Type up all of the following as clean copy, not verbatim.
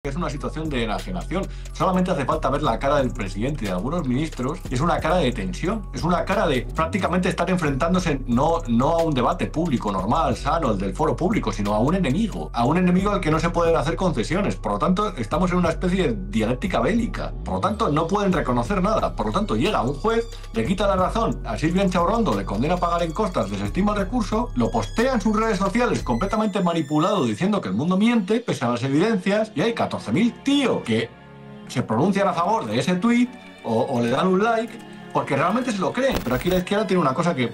Es una situación de enajenación. Solamente hace falta ver la cara del presidente y de algunos ministros. Es una cara de tensión. Es una cara de prácticamente estar enfrentándose no a un debate público normal, sano, el del foro público, sino a un enemigo. A un enemigo al que no se pueden hacer concesiones. Por lo tanto, estamos en una especie de dialéctica bélica. Por lo tanto, no pueden reconocer nada. Por lo tanto, llega un juez, le quita la razón a Silvia Inchaurrondo, le condena a pagar en costas, desestima el recurso, lo postea en sus redes sociales completamente manipulado diciendo que el mundo miente, pese a las evidencias, y hay 14.000 tíos que se pronuncian a favor de ese tuit o le dan un like porque realmente se lo creen. Pero aquí la izquierda tiene una cosa que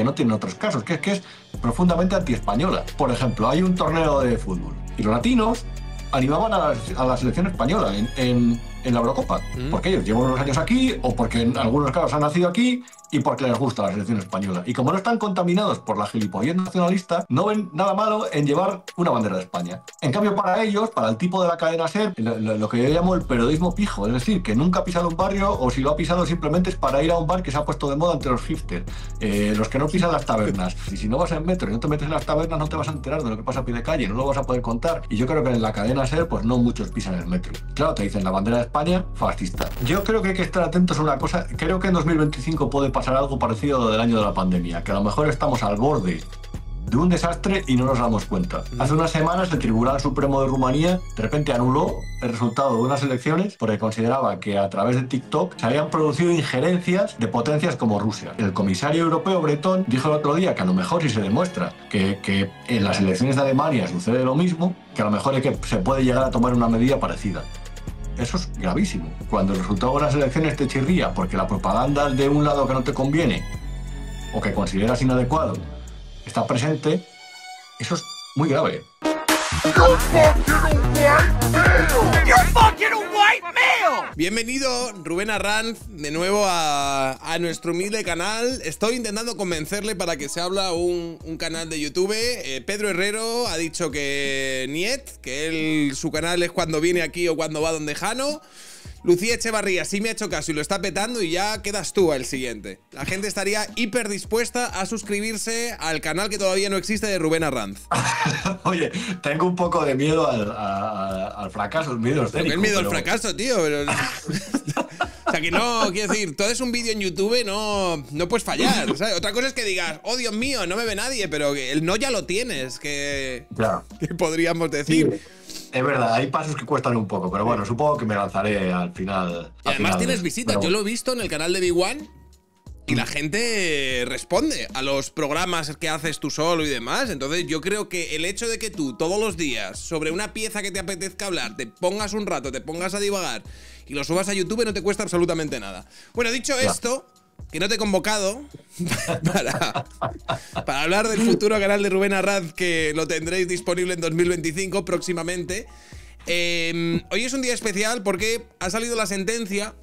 no tiene en otros casos, que es profundamente antiespañola. Por ejemplo, hay un torneo de fútbol y los latinos animaban a la selección española en la Eurocopa, porque ellos llevan unos años aquí o porque en algunos casos han nacido aquí y porque les gusta la selección española. Y como no están contaminados por la gilipollez nacionalista, no ven nada malo en llevar una bandera de España. En cambio, para ellos, para el tipo de la cadena SER, lo que yo llamo el periodismo pijo, es decir, que nunca ha pisado un barrio o si lo ha pisado simplemente es para ir a un bar que se ha puesto de moda entre los hipsters, los que no pisan las tabernas. Y si no vas en metro y no te metes en las tabernas, no te vas a enterar de lo que pasa a pie de calle, no lo vas a poder contar. Y yo creo que en la cadena SER, pues no muchos pisan el metro. Claro, te dicen la bandera de España, fascista. Yo creo que hay que estar atentos a una cosa. Creo que en 2025 puede pasar algo parecido a lo del año de la pandemia, que a lo mejor estamos al borde de un desastre y no nos damos cuenta. Hace unas semanas el Tribunal Supremo de Rumanía de repente anuló el resultado de unas elecciones porque consideraba que a través de TikTok se habían producido injerencias de potencias como Rusia. El comisario europeo Bretón dijo el otro día que a lo mejor si se demuestra que en las elecciones de Alemania sucede lo mismo, que a lo mejor es que se puede llegar a tomar una medida parecida. Eso es gravísimo. Cuando el resultado de las elecciones te chirría porque la propaganda de un lado que no te conviene o que consideras inadecuado está presente, eso es muy grave. Bienvenido Rubén Arranz de nuevo a nuestro humilde canal. Estoy intentando convencerle para que se abra un canal de YouTube. Pedro Herrero ha dicho que niet, que su canal es cuando viene aquí o cuando va donde Jano. Lucía Echevarría sí me ha hecho caso y lo está petando y ya quedas tú al siguiente. La gente estaría hiper dispuesta a suscribirse al canal que todavía no existe de Rubén Arranz. Oye, tengo un poco de miedo al fracaso, el miedo escénico. El miedo al fracaso, tío. Pero... O sea, que no, quiero decir, tú haces un vídeo en YouTube, no puedes fallar, ¿sabes? Otra cosa es que digas, oh Dios mío, no me ve nadie, pero el no ya lo tienes, que podríamos decir. Sí. Es verdad, hay pasos que cuestan un poco, pero bueno, supongo que me lanzaré al final. Y además tienes visitas, yo lo he visto en el canal de Big One y la gente responde a los programas que haces tú solo y demás. Entonces yo creo que el hecho de que tú todos los días sobre una pieza que te apetezca hablar, te pongas un rato, te pongas a divagar y lo subas a YouTube no te cuesta absolutamente nada. Bueno, dicho esto, que no te he convocado para hablar del futuro canal de Rubén Arranz, que lo tendréis disponible en 2025 próximamente. Hoy es un día especial porque ha salido la sentencia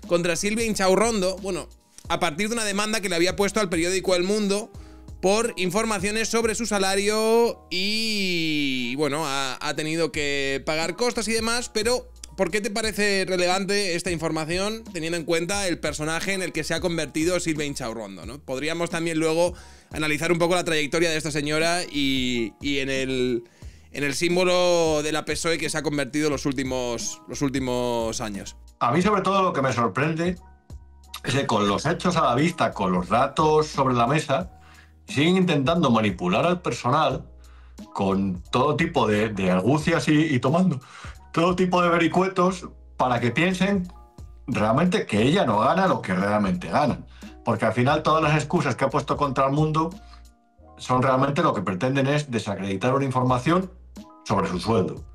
contra Silvia Inchaurrondo, bueno, a partir de una demanda que le había puesto al periódico El Mundo por informaciones sobre su salario y, bueno, ha tenido que pagar costas y demás, pero... ¿Por qué te parece relevante esta información teniendo en cuenta el personaje en el que se ha convertido Silvia Inchaurrondo, ¿no? Podríamos también luego analizar un poco la trayectoria de esta señora y en el símbolo de la PSOE que se ha convertido los últimos años. A mí sobre todo lo que me sorprende es que con los hechos a la vista, con los datos sobre la mesa, siguen intentando manipular al personal con todo tipo de argucias y tomando todo tipo de vericuetos para que piensen realmente que ella no gana lo que realmente gana. Porque al final todas las excusas que ha puesto contra el mundo son realmente lo que pretenden es desacreditar una información sobre su sueldo.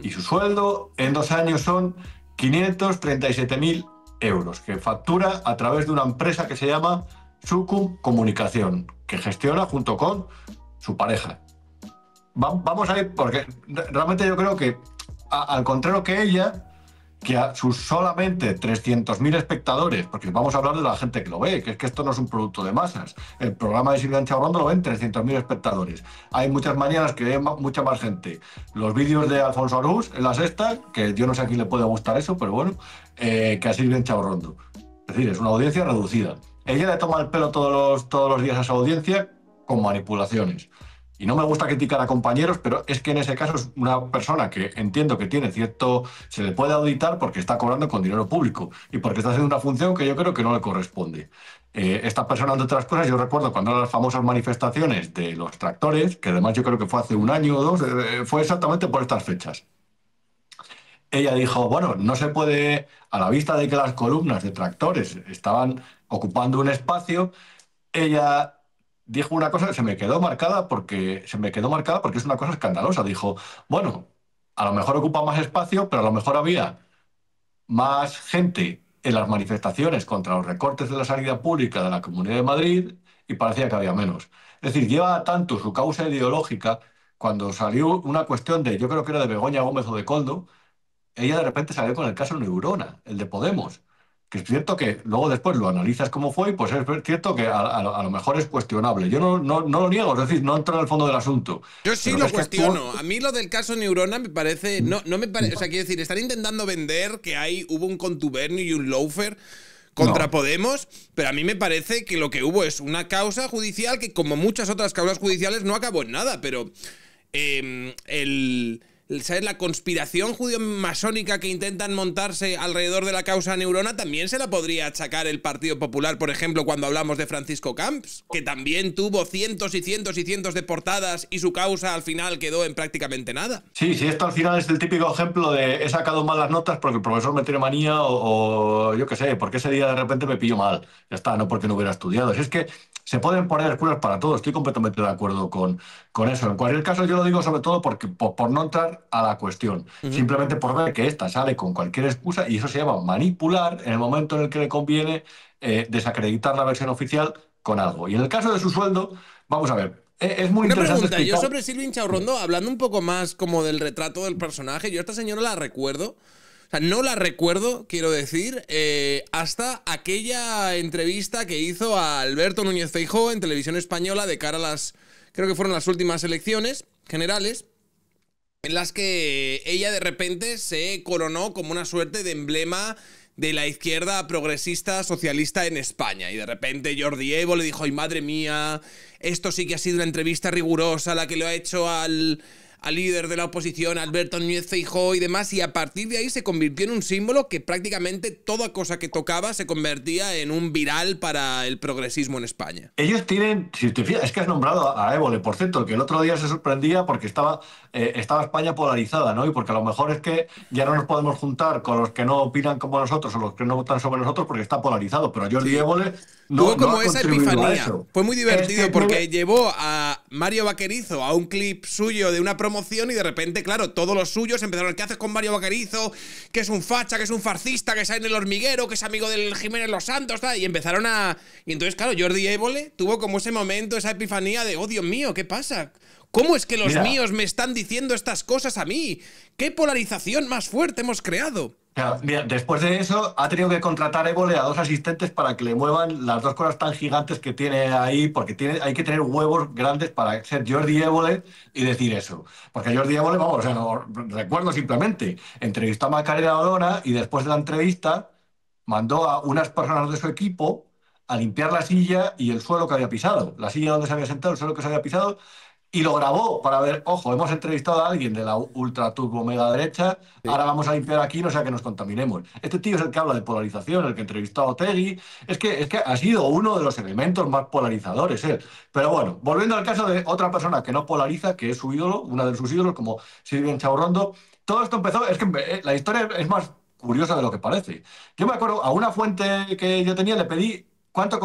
Y su sueldo en 2 años son 537.000 euros, que factura a través de una empresa que se llama Sucum Comunicación, que gestiona junto con su pareja. Vamos a ir, porque realmente yo creo que al contrario que ella, que a sus solamente 300.000 espectadores, porque vamos a hablar de la gente que lo ve, que es que esto no es un producto de masas. El programa de Silvia Inchaurrondo lo ven 300.000 espectadores. Hay muchas mañanas que ve mucha más gente. Los vídeos de Alfonso Arús en La Sexta, que yo no sé a quién le puede gustar eso, pero bueno, que a Silvia Inchaurrondo. Es decir, es una audiencia reducida. Ella le toma el pelo todos los días a esa audiencia con manipulaciones. y no me gusta criticar a compañeros, pero es que en ese caso es una persona que entiendo que tiene cierto, se le puede auditar porque está cobrando con dinero público y porque está haciendo una función que yo creo que no le corresponde. Esta persona, entre otras cosas, yo recuerdo cuando eran las famosas manifestaciones de los tractores, que además yo creo que fue hace un año o dos, fue exactamente por estas fechas. Ella dijo, bueno, no se puede, a la vista de que las columnas de tractores estaban ocupando un espacio, ella dijo una cosa que se me quedó marcada porque es una cosa escandalosa. Dijo, bueno, a lo mejor ocupa más espacio, pero a lo mejor había más gente en las manifestaciones contra los recortes de la sanidad pública de la Comunidad de Madrid y parecía que había menos. Es decir, lleva tanto su causa ideológica cuando salió una cuestión de, yo creo que era de Begoña Gómez o de Coldo, ella de repente salió con el caso Neurona, el de Podemos. Que es cierto que luego después lo analizas cómo fue y pues es cierto que a lo mejor es cuestionable. Yo no lo niego, es decir, no entro en el fondo del asunto. Yo sí Pero que lo es que cuestiono. A mí lo del caso Neurona me parece. No me parece. O sea, quiero decir, están intentando vender que hubo un contubernio y un lawfare contra no. Podemos, pero a mí me parece que lo que hubo es una causa judicial que, como muchas otras causas judiciales, no acabó en nada, pero ¿sabes? La conspiración judío-masónica que intentan montarse alrededor de la causa Neurona también se la podría achacar el Partido Popular, por ejemplo, cuando hablamos de Francisco Camps, que también tuvo cientos y cientos y cientos de portadas y su causa al final quedó en prácticamente nada. Sí, sí, esto al final es el típico ejemplo de he sacado mal las notas porque el profesor me tiene manía o yo qué sé, porque ese día de repente me pillo mal. Ya está, no porque no hubiera estudiado. Si es que se pueden poner excusas para todo, estoy completamente de acuerdo con eso. En cualquier caso, yo lo digo sobre todo porque, por no entrar a la cuestión, simplemente por ver que esta sale con cualquier excusa y eso se llama manipular en el momento en el que le conviene desacreditar la versión oficial con algo. Y en el caso de su sueldo, vamos a ver, es muy Una interesante pregunta, yo explicar. sobre Silvia Inchaurrondo, hablando un poco más como del retrato del personaje, yo a esta señora la recuerdo, o sea, no la recuerdo, quiero decir, hasta aquella entrevista que hizo a Alberto Núñez Feijóo en Televisión Española de cara a creo que fueron las últimas elecciones generales, en las que ella de repente se coronó como una suerte de emblema de la izquierda progresista socialista en España. Y de repente Jordi Evo le dijo, ¡ay, madre mía! Esto sí que ha sido una entrevista rigurosa, la que lo ha hecho al líder de la oposición, Alberto Núñez Feijóo y demás, y a partir de ahí se convirtió en un símbolo que prácticamente toda cosa que tocaba se convertía en un viral para el progresismo en España. Ellos tienen, si te fijas, es que has nombrado a Évole, por cierto, que el otro día se sorprendía porque estaba España polarizada, ¿no? Y porque a lo mejor es que ya no nos podemos juntar con los que no opinan como nosotros o los que no votan sobre nosotros porque está polarizado. Pero Jordi Sí. Évole Tuvo no como ha esa contribuido a epifanía. eso. Fue muy divertido Es que porque llevó a Mario Vaquerizo a un clip suyo de una promoción y de repente, claro, todos los suyos empezaron, ¿qué haces con Mario Vaquerizo? Que es un facha, que es un farcista, que sale en el hormiguero, que es amigo del Jiménez Los Santos, tal. Y empezaron a... Y entonces, claro, Jordi Évole tuvo como ese momento, esa epifanía de, oh, Dios mío, ¿qué pasa? ¿Cómo es que los míos me están diciendo estas cosas a mí? ¿Qué polarización más fuerte hemos creado? Claro, mira, después de eso ha tenido que contratar Évole a dos asistentes para que le muevan las dos cosas tan gigantes que tiene ahí, porque hay que tener huevos grandes para ser Jordi Évole y decir eso. Porque Jordi Évole, vamos, o sea, no, recuerdo simplemente, entrevistó a Macarena Olona y después de la entrevista mandó a unas personas de su equipo a limpiar la silla y el suelo que había pisado. La silla donde se había sentado, el suelo que se había pisado, y lo grabó para ver, ojo, hemos entrevistado a alguien de la ultra turbo mega derecha, Sí. ahora vamos a limpiar aquí, no sea que nos contaminemos. Este tío es el que habla de polarización, el que entrevistó a Otegi, es que ha sido uno de los elementos más polarizadores él. Pero bueno, volviendo al caso de otra persona que no polariza, que es su ídolo, una de sus ídolos, como Silvia Inchaurrondo, todo esto empezó, es que la historia es más curiosa de lo que parece. Yo me acuerdo, a una fuente que yo tenía le pedí cuánto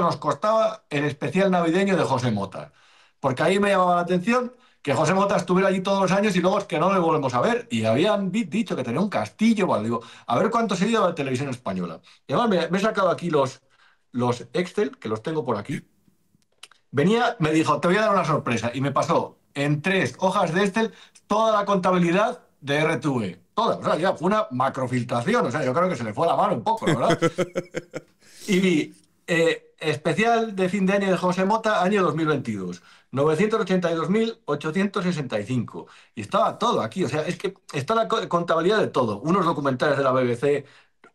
nos costaba el especial navideño de José Mota. Porque ahí me llamaba la atención que José Mota estuviera allí todos los años y luego es que no le volvemos a ver. Y habían dicho que tenía un castillo. Bueno, digo, a ver cuánto se lleva la televisión española. Y además me he sacado aquí los Excel, que los tengo por aquí. Me dijo, te voy a dar una sorpresa. Y me pasó en 3 hojas de Excel toda la contabilidad de RTV. Toda. O sea, ya fue una macrofiltración. O sea, yo creo que se le fue la mano un poco, la verdad. Y vi especial de fin de año de José Mota, año 2022. 982.865. Y estaba todo aquí. O sea, es que está la contabilidad de todo. Unos documentales de la BBC,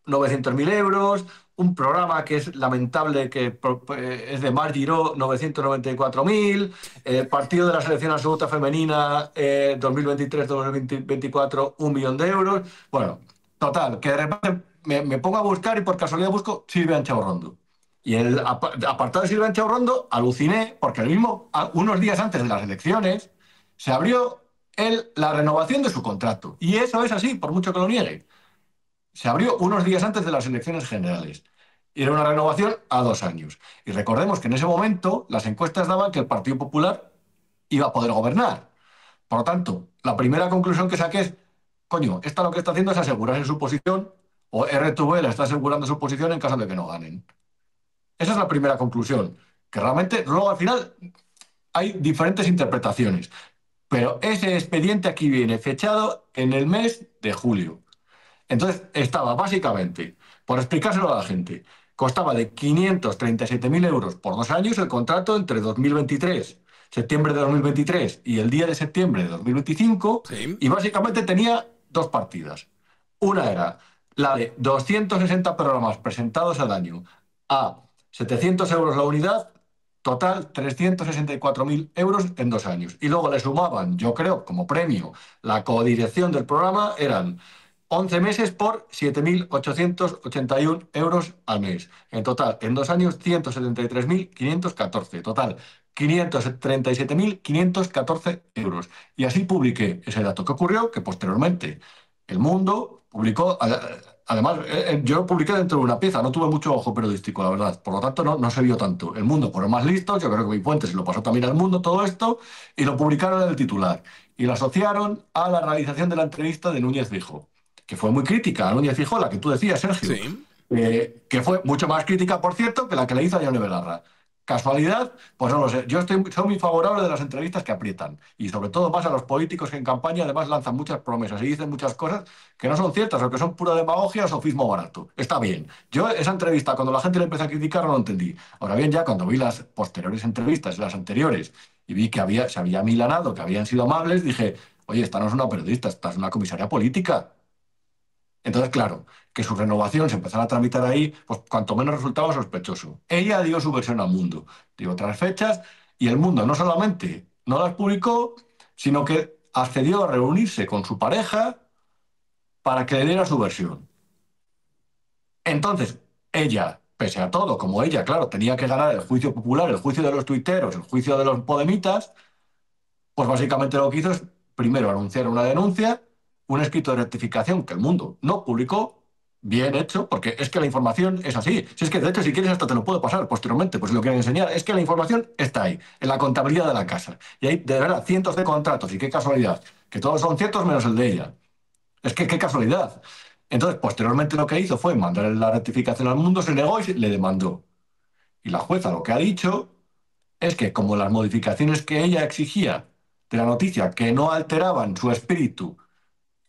900.000 euros, un programa que es lamentable, que es de Mar Giró, 994.000, partido de la selección absoluta femenina 2023-2024, 1 millón de euros. Bueno, total, que de repente me pongo a buscar y por casualidad busco Silvia Chaurrondo. Y el apartado de Silvia Chaurrondo aluciné porque unos días antes de las elecciones se abrió la renovación de su contrato. Y eso es así, por mucho que lo niegue. Se abrió unos días antes de las elecciones generales. Y era una renovación a 2 años. Y recordemos que en ese momento las encuestas daban que el Partido Popular iba a poder gobernar. Por lo tanto, la primera conclusión que saqué es, coño, esta lo que está haciendo es asegurarse su posición, o RTV le está asegurando su posición en caso de que no ganen. Esa es la primera conclusión. Que realmente, luego al final, hay diferentes interpretaciones. Pero ese expediente aquí viene fechado en el mes de julio. Entonces estaba básicamente, por explicárselo a la gente, costaba de 537.000 euros por 2 años el contrato entre 2023, septiembre de 2023 y el día de septiembre de 2025, Sí. y básicamente tenía 2 partidas. Una era la de 260 programas presentados al año a 700 euros la unidad, total 364.000 euros en 2 años. Y luego le sumaban, yo creo, como premio, la codirección del programa, eran 11 meses por 7.881 euros al mes. En total, en 2 años, 173.514. Total, 537.514 euros. Y así publiqué ese dato. ¿Qué ocurrió? Que posteriormente El Mundo publicó... Además, yo lo publiqué dentro de una pieza, no tuve mucho ojo periodístico, la verdad. Por lo tanto, no se vio tanto. El Mundo fueron más listos, yo creo que mi fuente se lo pasó también al Mundo todo esto, y lo publicaron en el titular. Y lo asociaron a la realización de la entrevista de Núñez Feijóo, que fue muy crítica a Núñez Feijóo, la que tú decías, Sergio, Sí. que fue mucho más crítica, por cierto, que la que le hizo a Yone Belarra. ¿Casualidad? Pues no lo sé. Yo soy muy favorable de las entrevistas que aprietan. Y sobre todo más a los políticos que en campaña además lanzan muchas promesas y dicen muchas cosas que no son ciertas o que son pura demagogia o sofismo barato. Está bien. Yo esa entrevista, cuando la gente le empezó a criticar, no lo entendí. Ahora bien, ya cuando vi las posteriores entrevistas, las anteriores, y vi que se había milanado, que habían sido amables, dije, oye, esta no es una periodista, esta es una comisaria política. Entonces, claro, que su renovación se empezara a tramitar ahí, pues cuanto menos resultaba sospechoso. Ella dio su versión al Mundo, dio otras fechas, y el Mundo no solamente no las publicó, sino que accedió a reunirse con su pareja para que le diera su versión. Entonces, ella, pese a todo, como ella, claro, tenía que ganar el juicio popular, el juicio de los tuiteros, el juicio de los podemitas, pues básicamente lo que hizo es, primero, anunciar una denuncia, un escrito de rectificación que El Mundo no publicó, bien hecho, porque es que la información es así. Si es que, de hecho, si quieres hasta te lo puedo pasar posteriormente, pues si lo quieren enseñar. Es que la información está ahí, en la contabilidad de la casa. Y hay, de verdad, cientos de contratos, y qué casualidad, que todos son ciertos menos el de ella. Es que qué casualidad. Entonces, posteriormente lo que hizo fue mandar la rectificación al Mundo, se negó y le demandó. Y la jueza lo que ha dicho es que como las modificaciones que ella exigía de la noticia, que no alteraban su espíritu,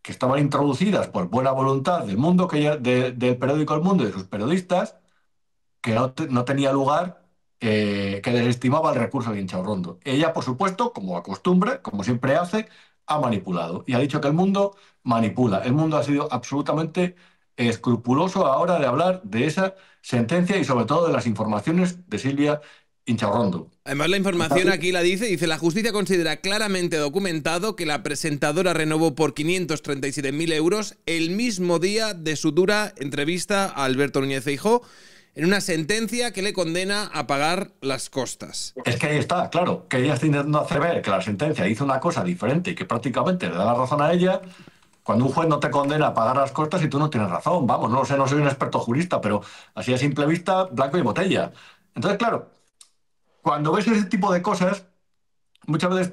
que estaban introducidas por buena voluntad del Mundo, del periódico El Mundo y de sus periodistas, que no tenía lugar, que desestimaba el recurso de Inchaurrondo. Ella, por supuesto, como acostumbra, como siempre hace, ha manipulado y ha dicho que el Mundo manipula. El Mundo ha sido absolutamente escrupuloso a la hora de hablar de esa sentencia y sobre todo de las informaciones de Silvia Inchaurrondo. Además, la información aquí la dice, la justicia considera claramente documentado que la presentadora renovó por 537.000 euros el mismo día de su dura entrevista a Alberto Núñez Feijóo, en una sentencia que le condena a pagar las costas. Es que ahí está, claro, que ella está intentando hacer ver que la sentencia hizo una cosa diferente y que prácticamente le da la razón a ella, cuando un juez no te condena a pagar las costas y tú no tienes razón. Vamos, no lo sé, no soy un experto jurista, pero así a simple vista, blanco y botella. Entonces, claro, cuando ves ese tipo de cosas, muchas veces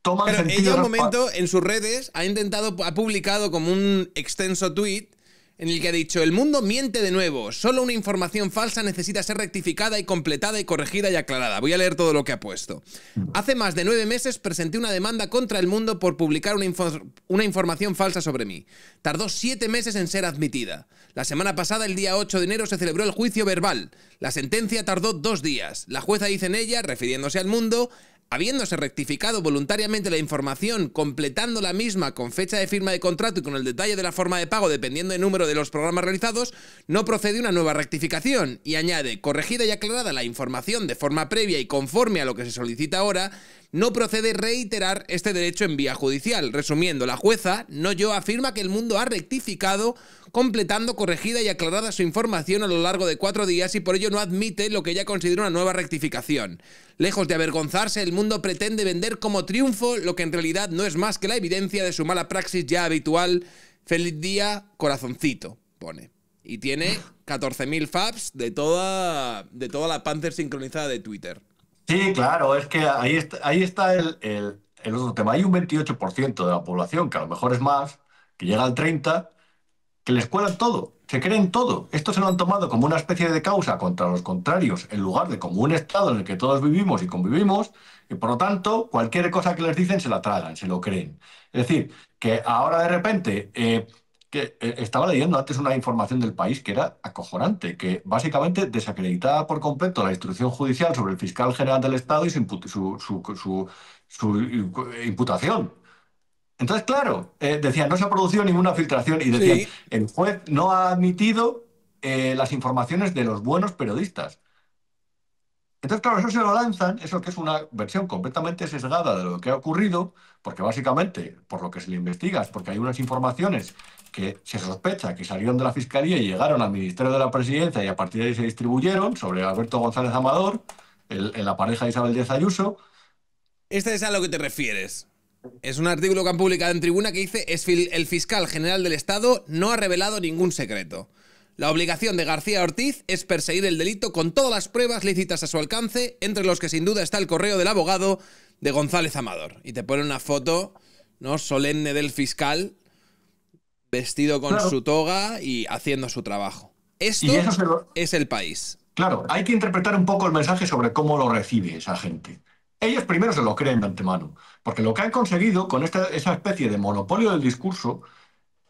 toman Pero sentido. ella un momento en sus redes ha publicado como un extenso tuit en el que ha dicho: el mundo miente de nuevo, solo una información falsa necesita ser rectificada y completada y corregida y aclarada. Voy a leer todo lo que ha puesto. Hace más de 9 meses presenté una demanda contra El Mundo por publicar una información falsa sobre mí. Tardó 7 meses en ser admitida. La semana pasada, el día 8 de enero, se celebró el juicio verbal. La sentencia tardó 2 días. La jueza dice en ella, refiriéndose al Mundo: habiéndose rectificado voluntariamente la información, completando la misma con fecha de firma de contrato y con el detalle de la forma de pago dependiendo del número de los programas realizados, no procede una nueva rectificación. Y añade, corregida y aclarada la información de forma previa y conforme a lo que se solicita ahora, no procede reiterar este derecho en vía judicial. Resumiendo, la jueza Noyo afirma que el mundo ha rectificado, completando, corregida y aclarada su información a lo largo de 4 días y por ello no admite lo que ella considera una nueva rectificación. Lejos de avergonzarse, el mundo pretende vender como triunfo lo que en realidad no es más que la evidencia de su mala praxis ya habitual. Feliz día, corazoncito, pone. Y tiene 14.000 faps de toda la Panther sincronizada de Twitter. Sí, claro, es que ahí está el otro tema. Hay un 28% de la población, que a lo mejor es más, que llega al 30%, que les cuelan todo, se creen todo. Esto se lo han tomado como una especie de causa contra los contrarios, en lugar de como un estado en el que todos vivimos y convivimos, y por lo tanto, cualquier cosa que les dicen se la tragan, se lo creen. Es decir, que ahora de repente, estaba leyendo antes una información del País que era acojonante, que básicamente desacreditaba por completo la instrucción judicial sobre el fiscal general del Estado y su imputación. Entonces, claro, decían, no se ha producido ninguna filtración y decían, Sí. el juez no ha admitido las informaciones de los buenos periodistas. Entonces, claro, eso se lo lanzan, eso que es una versión completamente sesgada de lo que ha ocurrido, porque básicamente, por lo que se le investiga, es porque hay unas informaciones que se sospecha que salieron de la Fiscalía y llegaron al Ministerio de la Presidencia y a partir de ahí se distribuyeron sobre Alberto González Amador, la pareja de Isabel Díaz Ayuso. Este es a lo que te refieres. Es un artículo que han publicado en Tribuna que dice: el fiscal general del Estado no ha revelado ningún secreto. La obligación de García Ortiz es perseguir el delito con todas las pruebas lícitas a su alcance, entre los que sin duda está el correo del abogado de González Amador. Y te pone una foto, ¿no?, solemne del fiscal, vestido con Claro. su toga y haciendo su trabajo. Esto Y eso se lo, es el país. Claro, hay que interpretar un poco el mensaje sobre cómo lo recibe esa gente. Ellos primero se lo creen de antemano, porque lo que han conseguido con esa especie de monopolio del discurso,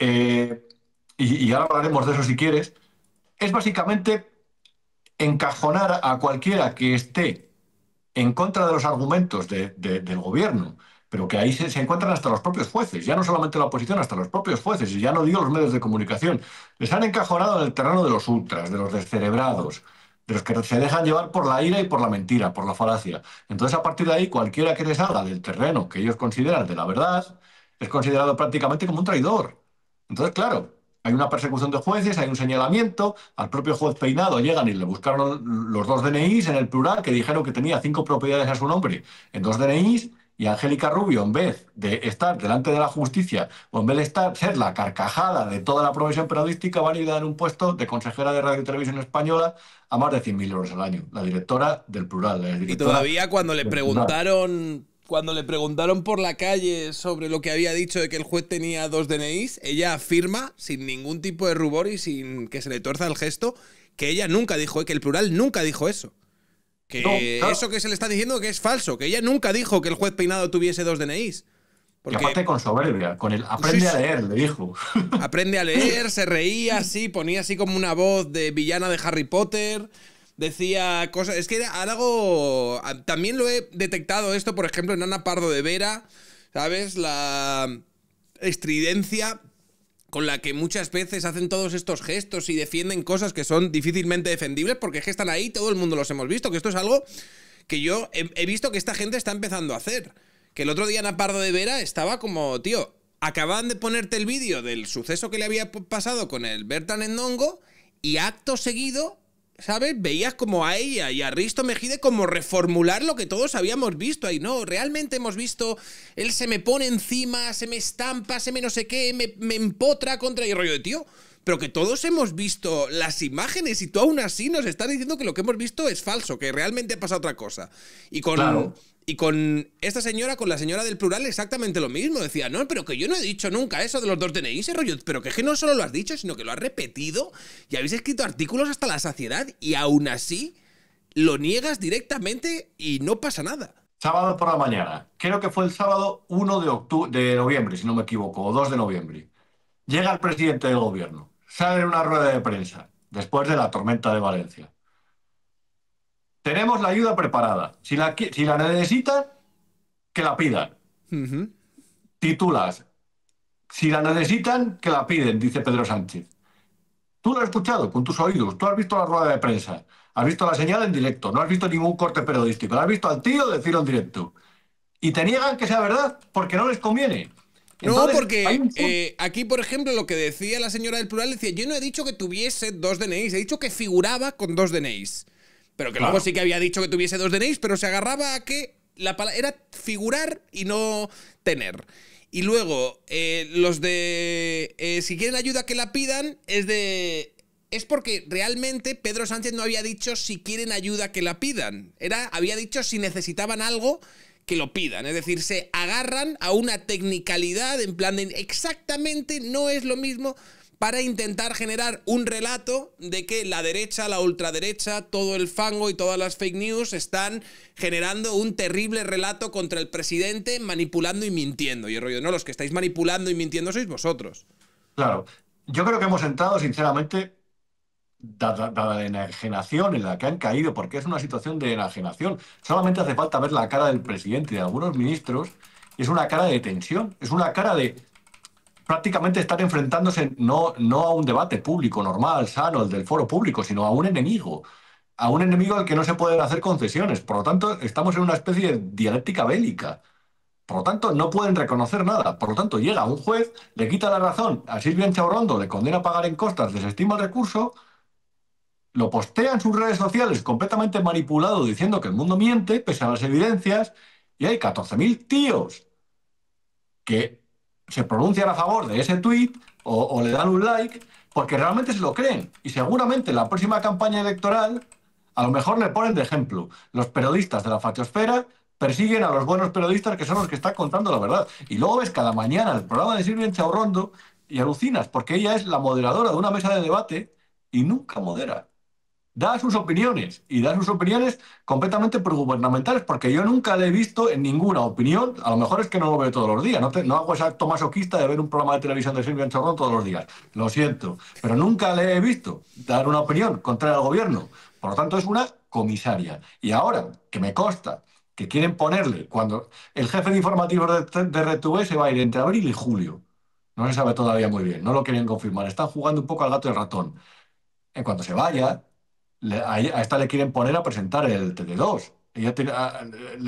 eh, y ahora hablaremos de eso si quieres, es básicamente encajonar a cualquiera que esté en contra de los argumentos del gobierno, pero que ahí se encuentran hasta los propios jueces, ya no solamente la oposición, hasta los propios jueces, y ya no digo los medios de comunicación. Les han encajonado en el terreno de los ultras, de los descerebrados, de los que se dejan llevar por la ira y por la mentira, por la falacia. Entonces, a partir de ahí, cualquiera que se salga del terreno que ellos consideran de la verdad es considerado prácticamente como un traidor. Entonces, claro, hay una persecución de jueces, hay un señalamiento, al propio juez Peinado llegan y le buscaron los 2 DNIs en el plural, que dijeron que tenía 5 propiedades a su nombre en 2 DNIs, y Angélica Rubio, en vez de estar delante de la justicia, o en vez de ser la carcajada de toda la profesión periodística, van a ir a dar un puesto de consejera de Radio y Televisión Española a más de 100.000 euros al año, la directora del plural, la Y directora todavía cuando le del plural. preguntaron por la calle sobre lo que había dicho de que el juez tenía 2 DNIs, ella afirma, sin ningún tipo de rubor y sin que se le tuerza el gesto, que ella nunca dijo, que el plural nunca dijo eso. No, Que claro. eso que se le está diciendo que es falso, que ella nunca dijo que el juez Peinado tuviese 2 DNIs. Y aparte Porque con soberbia, con el aprende a leer, le dijo. aprende a leer, se reía así, ponía así como una voz de villana de Harry Potter, decía cosas. Es que era algo. También lo he detectado esto, por ejemplo, en Ana Pardo de Vera, ¿sabes? La estridencia con la que muchas veces hacen todos estos gestos y defienden cosas que son difícilmente defendibles, porque es que están ahí, todo el mundo los hemos visto, que esto es algo que yo he visto que esta gente está empezando a hacer. Que el otro día Ana Pardo de Vera estaba como, tío, acaban de ponerte el vídeo del suceso que le había pasado con el Bertan Endongo y acto seguido, ¿sabes? Veías como a ella y a Risto Mejide como reformular lo que todos habíamos visto ahí. No, realmente hemos visto, él se me pone encima, se me estampa, se me no sé qué, me empotra contra... Y rollo de, tío, pero que todos hemos visto las imágenes y tú aún así nos estás diciendo que lo que hemos visto es falso, que realmente ha pasado otra cosa. Y con... Claro. Y con esta señora, con la señora del plural, exactamente lo mismo. Decía, no, pero que yo no he dicho nunca eso de los 2 DNIs, ese rollo. Pero que es que no solo lo has dicho, sino que lo has repetido y habéis escrito artículos hasta la saciedad y aún así lo niegas directamente y no pasa nada. Sábado por la mañana. Creo que fue el sábado 1 de noviembre, si no me equivoco, o 2 de noviembre. Llega el presidente del gobierno. Sale en una rueda de prensa, después de la tormenta de Valencia. Tenemos la ayuda preparada. Si la necesitan, que la pidan. Ujú. Titulas, si la necesitan, que la piden, dice Pedro Sánchez. Tú lo has escuchado con tus oídos, tú has visto la rueda de prensa, has visto la señal en directo, no has visto ningún corte periodístico, no has visto al tío decirlo en directo. Y te niegan que sea verdad porque no les conviene. No, Entonces, hay porque un punto. aquí, por ejemplo, lo que decía la señora del plural, decía, yo no he dicho que tuviese dos DNIs, he dicho que figuraba con dos DNIs. Pero que luego Claro, sí que había dicho que tuviese dos DNIs, pero se agarraba a que era figurar y no tener. Y luego, los de si quieren ayuda que la pidan, es porque realmente Pedro Sánchez no había dicho si quieren ayuda que la pidan. Había dicho si necesitaban algo que lo pidan. Es decir, se agarran a una tecnicalidad en plan de exactamente no es lo mismo para intentar generar un relato de que la derecha, la ultraderecha, todo el fango y todas las fake news están generando un terrible relato contra el presidente, manipulando y mintiendo. Y el rollo, no, los que estáis manipulando y mintiendo sois vosotros. claro. Yo creo que hemos entrado, sinceramente, dada la enajenación en la que han caído, porque es una situación de enajenación. Solamente hace falta ver la cara del presidente y de algunos ministros, y es una cara de tensión, es una cara de prácticamente estar enfrentándose no a un debate público normal, sano, el del foro público, sino a un enemigo al que no se pueden hacer concesiones. Por lo tanto, estamos en una especie de dialéctica bélica. Por lo tanto, no pueden reconocer nada. Por lo tanto, llega un juez, le quita la razón a Silvia Enchaurrondo, le condena a pagar en costas, desestima el recurso, lo postea en sus redes sociales completamente manipulado diciendo que el mundo miente, pese a las evidencias, y hay 14.000 tíos que se pronuncian a favor de ese tuit o le dan un like porque realmente se lo creen. Y seguramente en la próxima campaña electoral a lo mejor le ponen de ejemplo. Los periodistas de la fachosfera persiguen a los buenos periodistas que son los que están contando la verdad. Y luego ves cada mañana el programa de Silvia Chaurrondo y alucinas porque ella es la moderadora de una mesa de debate y nunca modera. Da sus opiniones y da sus opiniones completamente progubernamentales, porque yo nunca le he visto en ninguna opinión. A lo mejor es que no lo veo todos los días, no hago ese acto masoquista de ver un programa de televisión de Silvia Chorrón todos los días, lo siento, pero nunca le he visto dar una opinión contra el gobierno. Por lo tanto, es una comisaria. Y ahora, que me consta que quieren ponerle, cuando el jefe de informativos de RTV se va a ir entre abril y julio, no se sabe todavía muy bien, no lo quieren confirmar, están jugando un poco al gato y el ratón. En cuanto se vaya, a esta le quieren poner a presentar el TD2.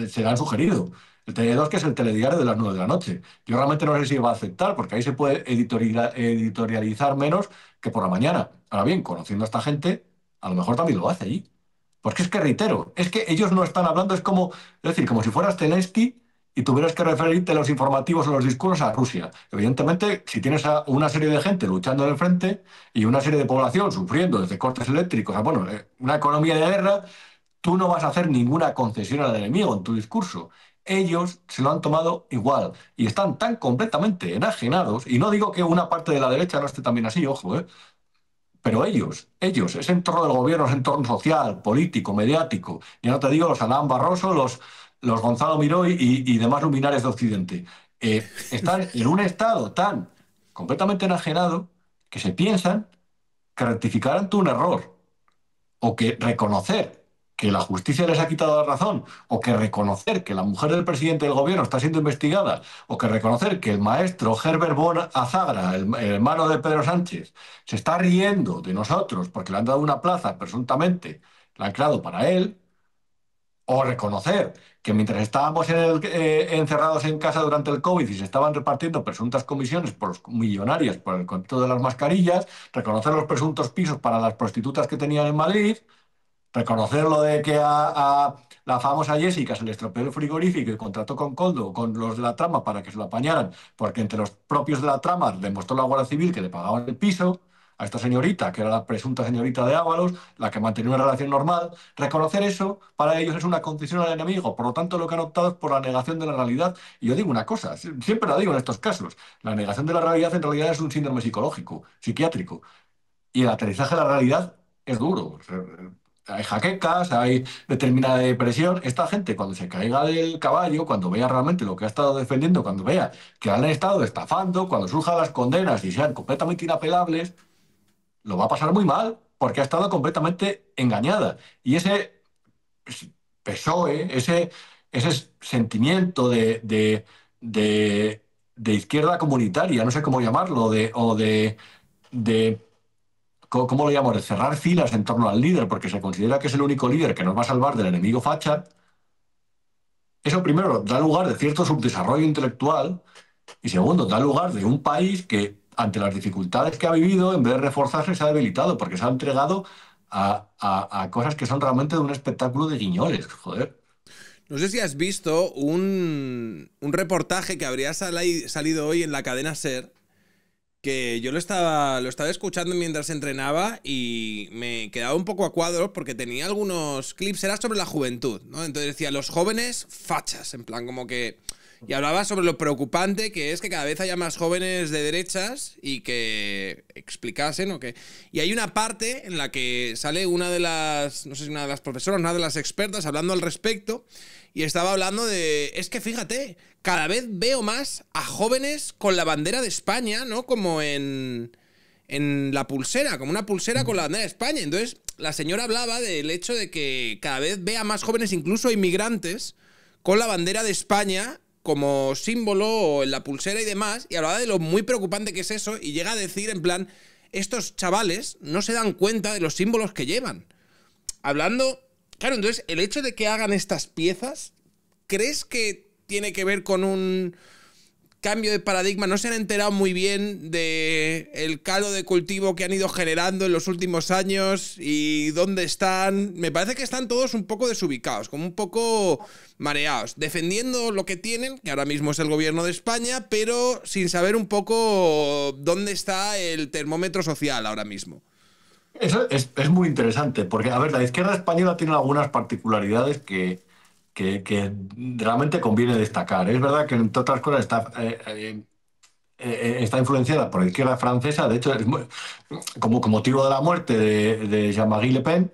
Se le han sugerido. El TD2, que es el telediario de las 9 de la noche. Yo realmente no sé si va a aceptar, porque ahí se puede editorializar menos que por la mañana. Ahora bien, conociendo a esta gente, a lo mejor también lo hace allí. Porque es que, reitero, es que ellos no están hablando, es decir, como si fueras Zelensky y tuvieras que referirte a los informativos o los discursos a Rusia. Evidentemente, si tienes a una serie de gente luchando en el frente y una serie de población sufriendo desde cortes eléctricos, una economía de guerra, tú no vas a hacer ninguna concesión al enemigo en tu discurso. Ellos se lo han tomado igual y están tan completamente enajenados, y no digo que una parte de la derecha no esté también así, ojo, pero ese entorno del gobierno, ese entorno social, político, mediático, ya no te digo los Adán Barroso, los Gonzalo Miró y demás luminares de Occidente, están en un estado tan completamente enajenado que se piensan que rectificar ante un error, o que reconocer que la justicia les ha quitado la razón, o que reconocer que la mujer del presidente del gobierno está siendo investigada, o que reconocer que el maestro Herbert von Azagra, el hermano de Pedro Sánchez, se está riendo de nosotros porque le han dado una plaza, presuntamente, la han creado para él, o reconocer que mientras estábamos encerrados en casa durante el COVID y se estaban repartiendo presuntas comisiones por los millonarias por el control de las mascarillas, reconocer los presuntos pisos para las prostitutas que tenían en Madrid, reconocer lo de que a la famosa Jessica se le estropeó el frigorífico y contrató con Coldo, con los de la trama, para que se lo apañaran, porque entre los propios de la trama demostró la Guardia Civil que le pagaban el piso a esta señorita, que era la presunta señorita de Ábalos, la que mantenía una relación normal. Reconocer eso para ellos es una concesión al enemigo. Por lo tanto, lo que han optado es por la negación de la realidad. Y yo digo una cosa, siempre la digo en estos casos, la negación de la realidad en realidad es un síndrome psicológico, psiquiátrico. Y el aterrizaje a la realidad es duro. Hay jaquecas, hay determinada depresión. Esta gente, cuando se caiga del caballo, cuando vea realmente lo que ha estado defendiendo, cuando vea que han estado estafando, cuando surjan las condenas y sean completamente inapelables, lo va a pasar muy mal, porque ha estado completamente engañada. Y ese PSOE, ese sentimiento de, de izquierda comunitaria, no sé cómo llamarlo, de ¿cómo lo llamo? De cerrar filas en torno al líder, porque se considera que es el único líder que nos va a salvar del enemigo facha. Eso primero da lugar de cierto subdesarrollo intelectual y segundo da lugar de un país que ante las dificultades que ha vivido, en vez de reforzarse, se ha debilitado porque se ha entregado a cosas que son realmente de un espectáculo de guiñoles, joder. No sé si has visto un reportaje que habría salido hoy en la cadena SER, que yo lo estaba escuchando mientras entrenaba y me quedaba un poco a cuadros porque tenía algunos clips, era sobre la juventud, ¿no? Entonces decía, los jóvenes fachas, en plan como que... Y hablaba sobre lo preocupante que es que cada vez haya más jóvenes de derechas y que explicasen o que... Y hay una parte en la que sale una de las, no sé si una de las profesoras, una de las expertas hablando al respecto y estaba hablando de... Es que fíjate, cada vez veo más a jóvenes con la bandera de España, ¿no? Como en la pulsera, como una pulsera con la bandera de España. Entonces, la señora hablaba del hecho de que cada vez vea más jóvenes, incluso inmigrantes, con la bandera de España como símbolo o en la pulsera y demás, y hablaba de lo muy preocupante que es eso, y llega a decir en plan, estos chavales no se dan cuenta de los símbolos que llevan. Hablando, claro, entonces el hecho de que hagan estas piezas, ¿crees que tiene que ver con un cambio de paradigma? No se han enterado muy bien de el caldo de cultivo que han ido generando en los últimos años y dónde están. Me parece que están todos un poco desubicados, como un poco mareados, defendiendo lo que tienen, que ahora mismo es el gobierno de España, pero sin saber un poco dónde está el termómetro social ahora mismo. Eso es muy interesante, porque, a ver, la izquierda española tiene algunas particularidades que realmente conviene destacar. Es verdad que, entre otras cosas, está influenciada por la izquierda francesa. De hecho, como motivo de la muerte de Jean-Marie Le Pen,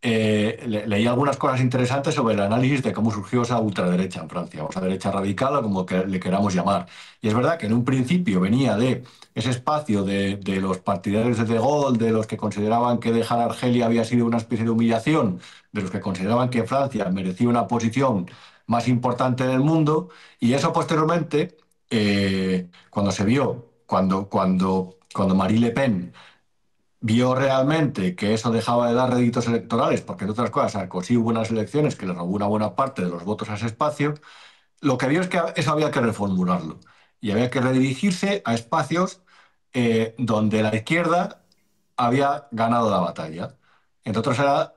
leí algunas cosas interesantes sobre el análisis de cómo surgió esa ultraderecha en Francia, o esa derecha radical, o como que le queramos llamar. Y es verdad que en un principio venía de ese espacio de los partidarios de Gaulle, de los que consideraban que dejar Argelia había sido una especie de humillación, de los que consideraban que Francia merecía una posición más importante en el mundo, y eso posteriormente, cuando se vio, cuando Marie Le Pen vio realmente que eso dejaba de dar réditos electorales, porque entre otras cosas Sarkozy hubo unas elecciones que le robó una buena parte de los votos a ese espacio, lo que vio es que eso había que reformularlo y había que redirigirse a espacios donde la izquierda había ganado la batalla. Entre otros era,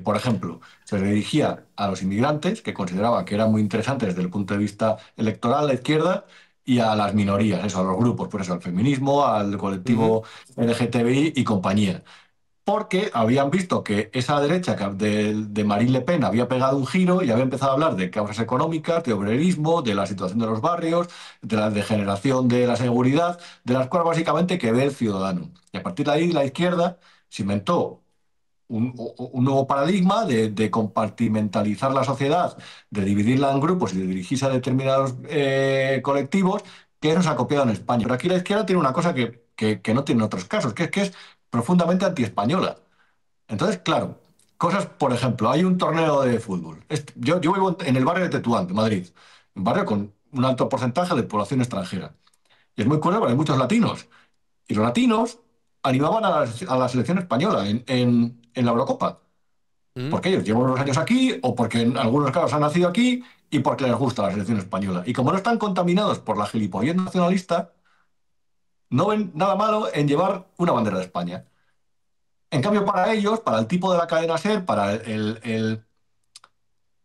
por ejemplo, se dirigía a los inmigrantes, que consideraba que eran muy interesantes desde el punto de vista electoral, la izquierda, y a las minorías, eso, a los grupos, por eso, al feminismo, al Ujú. colectivo LGTBI y compañía. Porque habían visto que esa derecha de Marine Le Pen había pegado un giro y había empezado a hablar de causas económicas, de obrerismo, de la situación de los barrios, de la degeneración de la seguridad, de las cuales básicamente que ve el ciudadano. Y a partir de ahí la izquierda se inventó un nuevo paradigma de compartimentalizar la sociedad, de dividirla en grupos y de dirigirse a determinados colectivos, que eso se ha copiado en España. Pero aquí la izquierda tiene una cosa que no tiene en otros casos, que es profundamente antiespañola. Entonces, claro, cosas, por ejemplo, hay un torneo de fútbol. Yo vivo en el barrio de Tetuán, de Madrid, un barrio con un alto porcentaje de población extranjera. Y es muy curioso porque hay muchos latinos. Y los latinos animaban a la selección española en la Eurocopa. Mm. Porque ellos llevan unos años aquí o porque en algunos casos han nacido aquí y porque les gusta la selección española. Y como no están contaminados por la gilipollez nacionalista, no ven nada malo en llevar una bandera de España. En cambio, para ellos, para el tipo de la cadena SER, para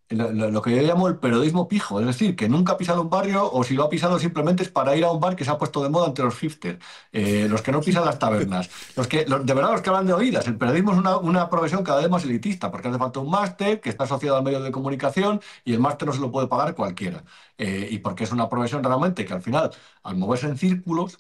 lo que yo llamo el periodismo pijo, es decir, que nunca ha pisado un barrio o si lo ha pisado simplemente es para ir a un bar que se ha puesto de moda entre los hipsters, los que no pisan las tabernas, de verdad los que hablan de oídas. El periodismo es una profesión cada vez más elitista porque hace falta un máster que está asociado al medio de comunicación y el máster no se lo puede pagar cualquiera. Y porque es una profesión realmente que al final, al moverse en círculos,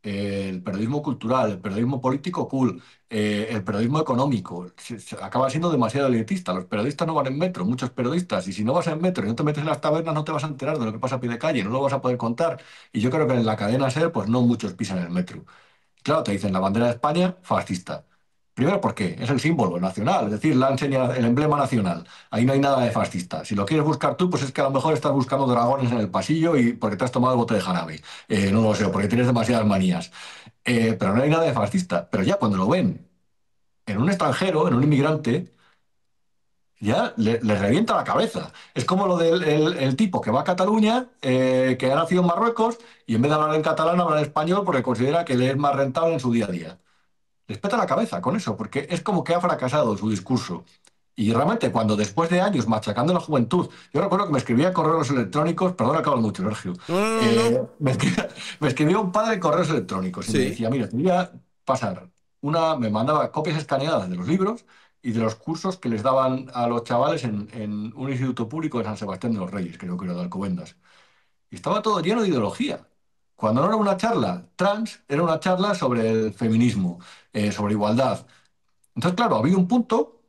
el periodismo cultural, el periodismo político cool, el periodismo económico se acaba siendo demasiado elitista. Los periodistas no van en metro, muchos periodistas, y si no vas en metro y no te metes en las tabernas, no te vas a enterar de lo que pasa a pie de calle, no lo vas a poder contar. Y yo creo que en la cadena SER, pues no muchos pisan el metro. Claro, te dicen la bandera de España, fascista. Primero, ¿por qué? Es el símbolo nacional, es decir, la enseña el emblema nacional. Ahí no hay nada de fascista. Si lo quieres buscar tú, pues es que a lo mejor estás buscando dragones en el pasillo y porque te has tomado el bote de jarabe. No lo sé, porque tienes demasiadas manías. Pero no hay nada de fascista. Pero ya cuando lo ven en un extranjero, en un inmigrante, ya le revienta la cabeza. Es como lo del el tipo que va a Cataluña, que ha nacido en Marruecos, y en vez de hablar en catalán, habla en español porque considera que le es más rentable en su día a día. Les peta la cabeza con eso, porque es como que ha fracasado su discurso. Y realmente, cuando después de años machacando a la juventud, yo recuerdo que me escribía correos electrónicos, perdón, acabo mucho, Sergio. No, no, no, no. Me escribía un padre correos electrónicos y me Sí. decía, mira, te voy a pasar me mandaba copias escaneadas de los libros y de los cursos que les daban a los chavales en un instituto público de San Sebastián de los Reyes, creo que era de Alcobendas. Y estaba todo lleno de ideología. Cuando no era una charla trans, era una charla sobre el feminismo, sobre igualdad. Entonces, claro, había un punto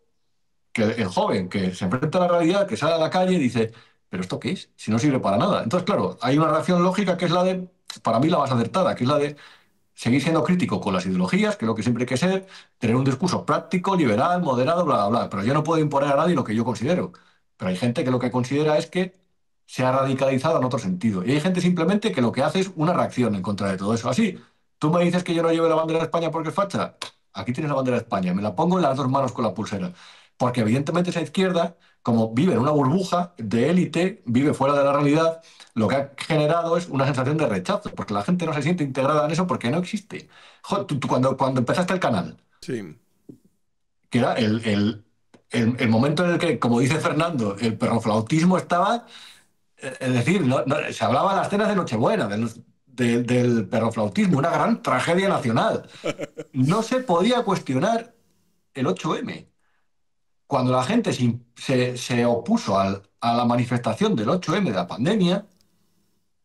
que el joven que se enfrenta a la realidad, que sale a la calle y dice, ¿pero esto qué es? Si no sirve para nada. Entonces, claro, hay una reacción lógica que es la de, para mí la más acertada, que es la de seguir siendo crítico con las ideologías, que es lo que siempre hay que ser, tener un discurso práctico, liberal, moderado, bla, bla, bla. Pero yo no puedo imponer a nadie lo que yo considero. Pero hay gente que lo que considera es que se ha radicalizado en otro sentido. Y hay gente simplemente que lo que hace es una reacción en contra de todo eso. Así, tú me dices que yo no lleve la bandera de España porque es facha. Aquí tienes la bandera de España, me la pongo en las dos manos con la pulsera. Porque evidentemente esa izquierda, como vive en una burbuja de élite, vive fuera de la realidad, lo que ha generado es una sensación de rechazo, porque la gente no se siente integrada en eso porque no existe. Joder, tú cuando empezaste el canal, Sí. que era el momento en el que, como dice Fernando, el perroflautismo estaba, es decir, se hablaba de las cenas de Nochebuena, del perroflautismo, una gran tragedia nacional. No se podía cuestionar el 8M. Cuando la gente se opuso a la manifestación del 8M de la pandemia,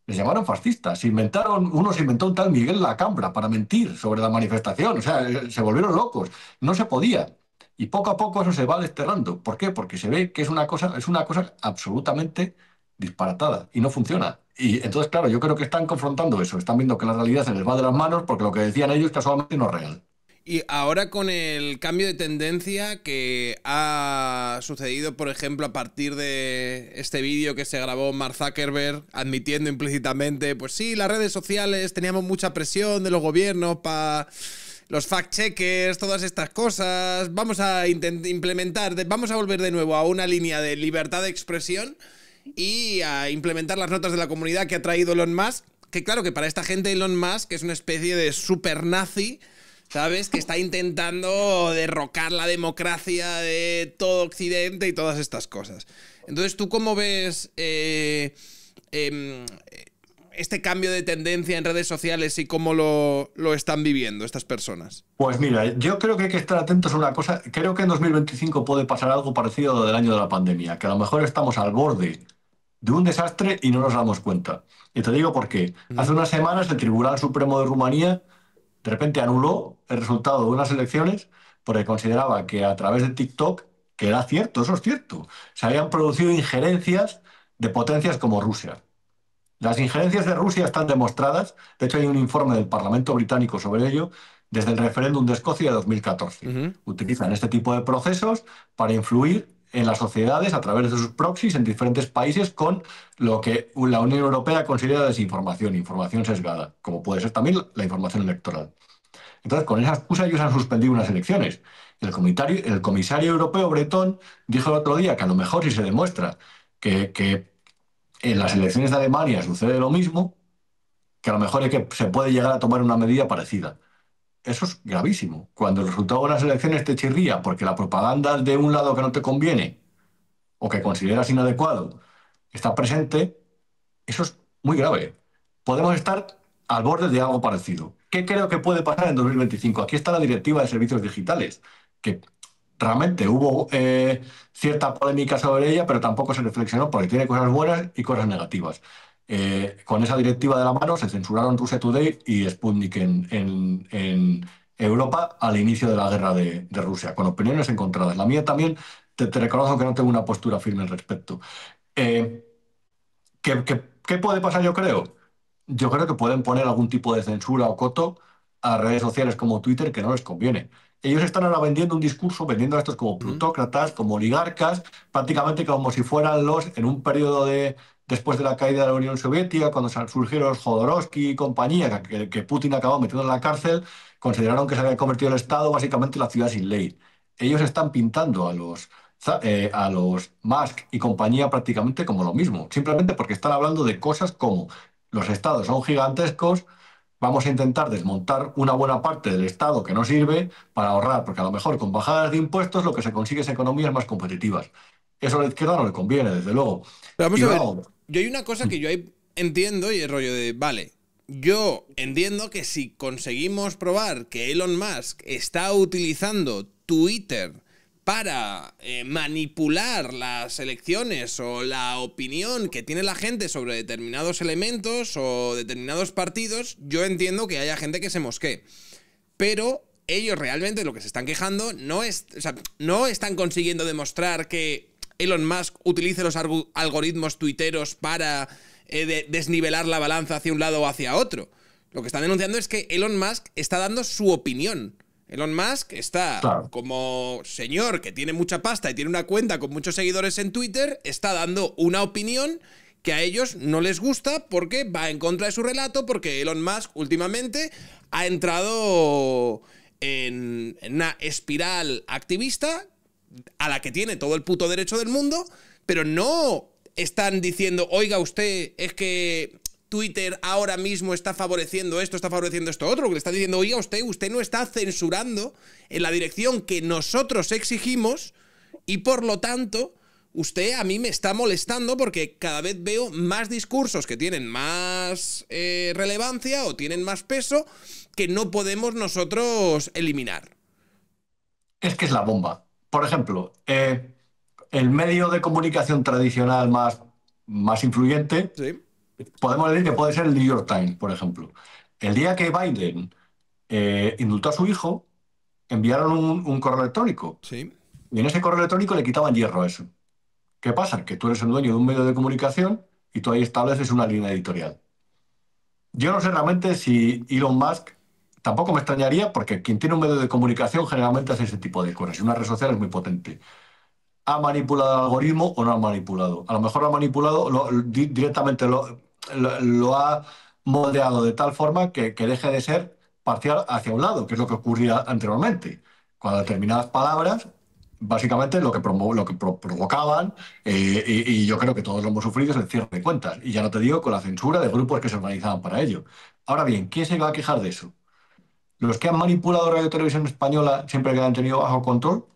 les llamaron fascistas. Uno se inventó un tal Miguel Lacambra para mentir sobre la manifestación. O sea, se volvieron locos. No se podía. Y poco a poco eso se va desterrando. ¿Por qué? Porque se ve que es una cosa absolutamente disparatada y no funciona. Y entonces, claro, yo creo que están confrontando eso. Están viendo que la realidad se les va de las manos porque lo que decían ellos casualmente no es real. Y ahora con el cambio de tendencia que ha sucedido, por ejemplo, a partir de este vídeo que se grabó Mark Zuckerberg admitiendo implícitamente, pues sí, las redes sociales teníamos mucha presión de los gobiernos para los fact-checkers, todas estas cosas, vamos a implementar, vamos a volver de nuevo a una línea de libertad de expresión y a implementar las notas de la comunidad que ha traído Elon Musk, que claro que para esta gente Elon Musk es una especie de super nazi, ¿sabes? Que está intentando derrocar la democracia de todo Occidente y todas estas cosas. Entonces, ¿tú cómo ves este cambio de tendencia en redes sociales y cómo lo están viviendo estas personas? Pues mira, yo creo que hay que estar atentos a una cosa. Creo que en 2025 puede pasar algo parecido a lo del año de la pandemia, que a lo mejor estamos al borde de un desastre y no nos damos cuenta. Y te digo por qué. Hace unas semanas el Tribunal Supremo de Rumanía de repente anuló el resultado de unas elecciones porque consideraba que a través de TikTok, que era cierto, eso es cierto, se habían producido injerencias de potencias como Rusia. Las injerencias de Rusia están demostradas, de hecho hay un informe del Parlamento británico sobre ello, desde el referéndum de Escocia de 2014. Uh-huh. Utilizan este tipo de procesos para influir en las sociedades a través de sus proxies en diferentes países con lo que la Unión Europea considera desinformación, información sesgada, como puede ser también la información electoral. Entonces, con esa excusa ellos han suspendido unas elecciones. El comisario europeo Bretón dijo el otro día que a lo mejor si se demuestra que en las elecciones de Alemania sucede lo mismo, que a lo mejor es que se puede llegar a tomar una medida parecida. Eso es gravísimo. Cuando el resultado de las elecciones te chirría porque la propaganda de un lado que no te conviene o que consideras inadecuado está presente, eso es muy grave. Podemos estar al borde de algo parecido. ¿Qué creo que puede pasar en 2025? Aquí está la Directiva de Servicios Digitales, que realmente hubo cierta polémica sobre ella, pero tampoco se reflexionó porque tiene cosas buenas y cosas negativas. Con esa directiva de la mano se censuraron Russia Today y Sputnik en Europa al inicio de la guerra de Rusia, con opiniones encontradas. La mía también, te reconozco que no tengo una postura firme al respecto. Eh, ¿qué puede pasar, yo creo? Yo creo que pueden poner algún tipo de censura o coto a redes sociales como Twitter que no les conviene. Ellos están ahora vendiendo un discurso, vendiendo a estos como plutócratas, como oligarcas, prácticamente como si fueran en un periodo después de la caída de la Unión Soviética, cuando surgieron los Jodorowsky y compañía, que Putin acabó metiendo en la cárcel, consideraron que se había convertido el Estado básicamente en la ciudad sin ley. Ellos están pintando a los Musk y compañía prácticamente como lo mismo, simplemente porque están hablando de cosas como los estados son gigantescos, vamos a intentar desmontar una buena parte del Estado que no sirve para ahorrar, porque a lo mejor con bajadas de impuestos lo que se consigue es economías más competitivas. Eso a la izquierda no le conviene, desde luego. Pero vamos Y a ver, luego, yo hay una cosa que yo ahí entiendo y el rollo de, vale, yo entiendo que si conseguimos probar que Elon Musk está utilizando Twitter para manipular las elecciones o la opinión que tiene la gente sobre determinados elementos o determinados partidos, yo entiendo que haya gente que se mosquee. Pero ellos realmente lo que se están quejando no es, o sea, no están consiguiendo demostrar que Elon Musk utilice los algoritmos tuiteros para desnivelar la balanza hacia un lado o hacia otro. Lo que están denunciando es que Elon Musk está dando su opinión. Elon Musk está, claro, como señor que tiene mucha pasta y tiene una cuenta con muchos seguidores en Twitter, está dando una opinión que a ellos no les gusta porque va en contra de su relato, porque Elon Musk últimamente ha entrado en una espiral activista a la que tiene todo el puto derecho del mundo, pero no están diciendo, oiga usted, es que Twitter ahora mismo está favoreciendo esto otro. Lo que le está diciendo, oiga usted no está censurando en la dirección que nosotros exigimos y por lo tanto usted a mí me está molestando porque cada vez veo más discursos que tienen más relevancia o tienen más peso que no podemos nosotros eliminar. es que es la bomba. Por ejemplo, el medio de comunicación tradicional más influyente, Sí, podemos decir que puede ser el New York Times, por ejemplo. El día que Biden indultó a su hijo, enviaron un correo electrónico. sí. Y en ese correo electrónico le quitaban hierro a eso. ¿Qué pasa? Que tú eres el dueño de un medio de comunicación y tú ahí estableces una línea editorial. Yo no sé realmente si Elon Musk, tampoco me extrañaría, porque quien tiene un medio de comunicación generalmente hace ese tipo de cosas. Y una red social es muy potente. ¿Ha manipulado el algoritmo o no ha manipulado? A lo mejor lo ha manipulado, directamente lo ha moldeado de tal forma que deje de ser parcial hacia un lado, que es lo que ocurría anteriormente. Cuando determinadas palabras, básicamente lo que provocaban, y yo creo que todos lo hemos sufrido, es el cierre de cuentas. Y ya no te digo con la censura de grupos que se organizaban para ello. Ahora bien, ¿quién se va a quejar de eso? ¿Los que han manipulado Radio Televisión Española siempre que han tenido bajo control,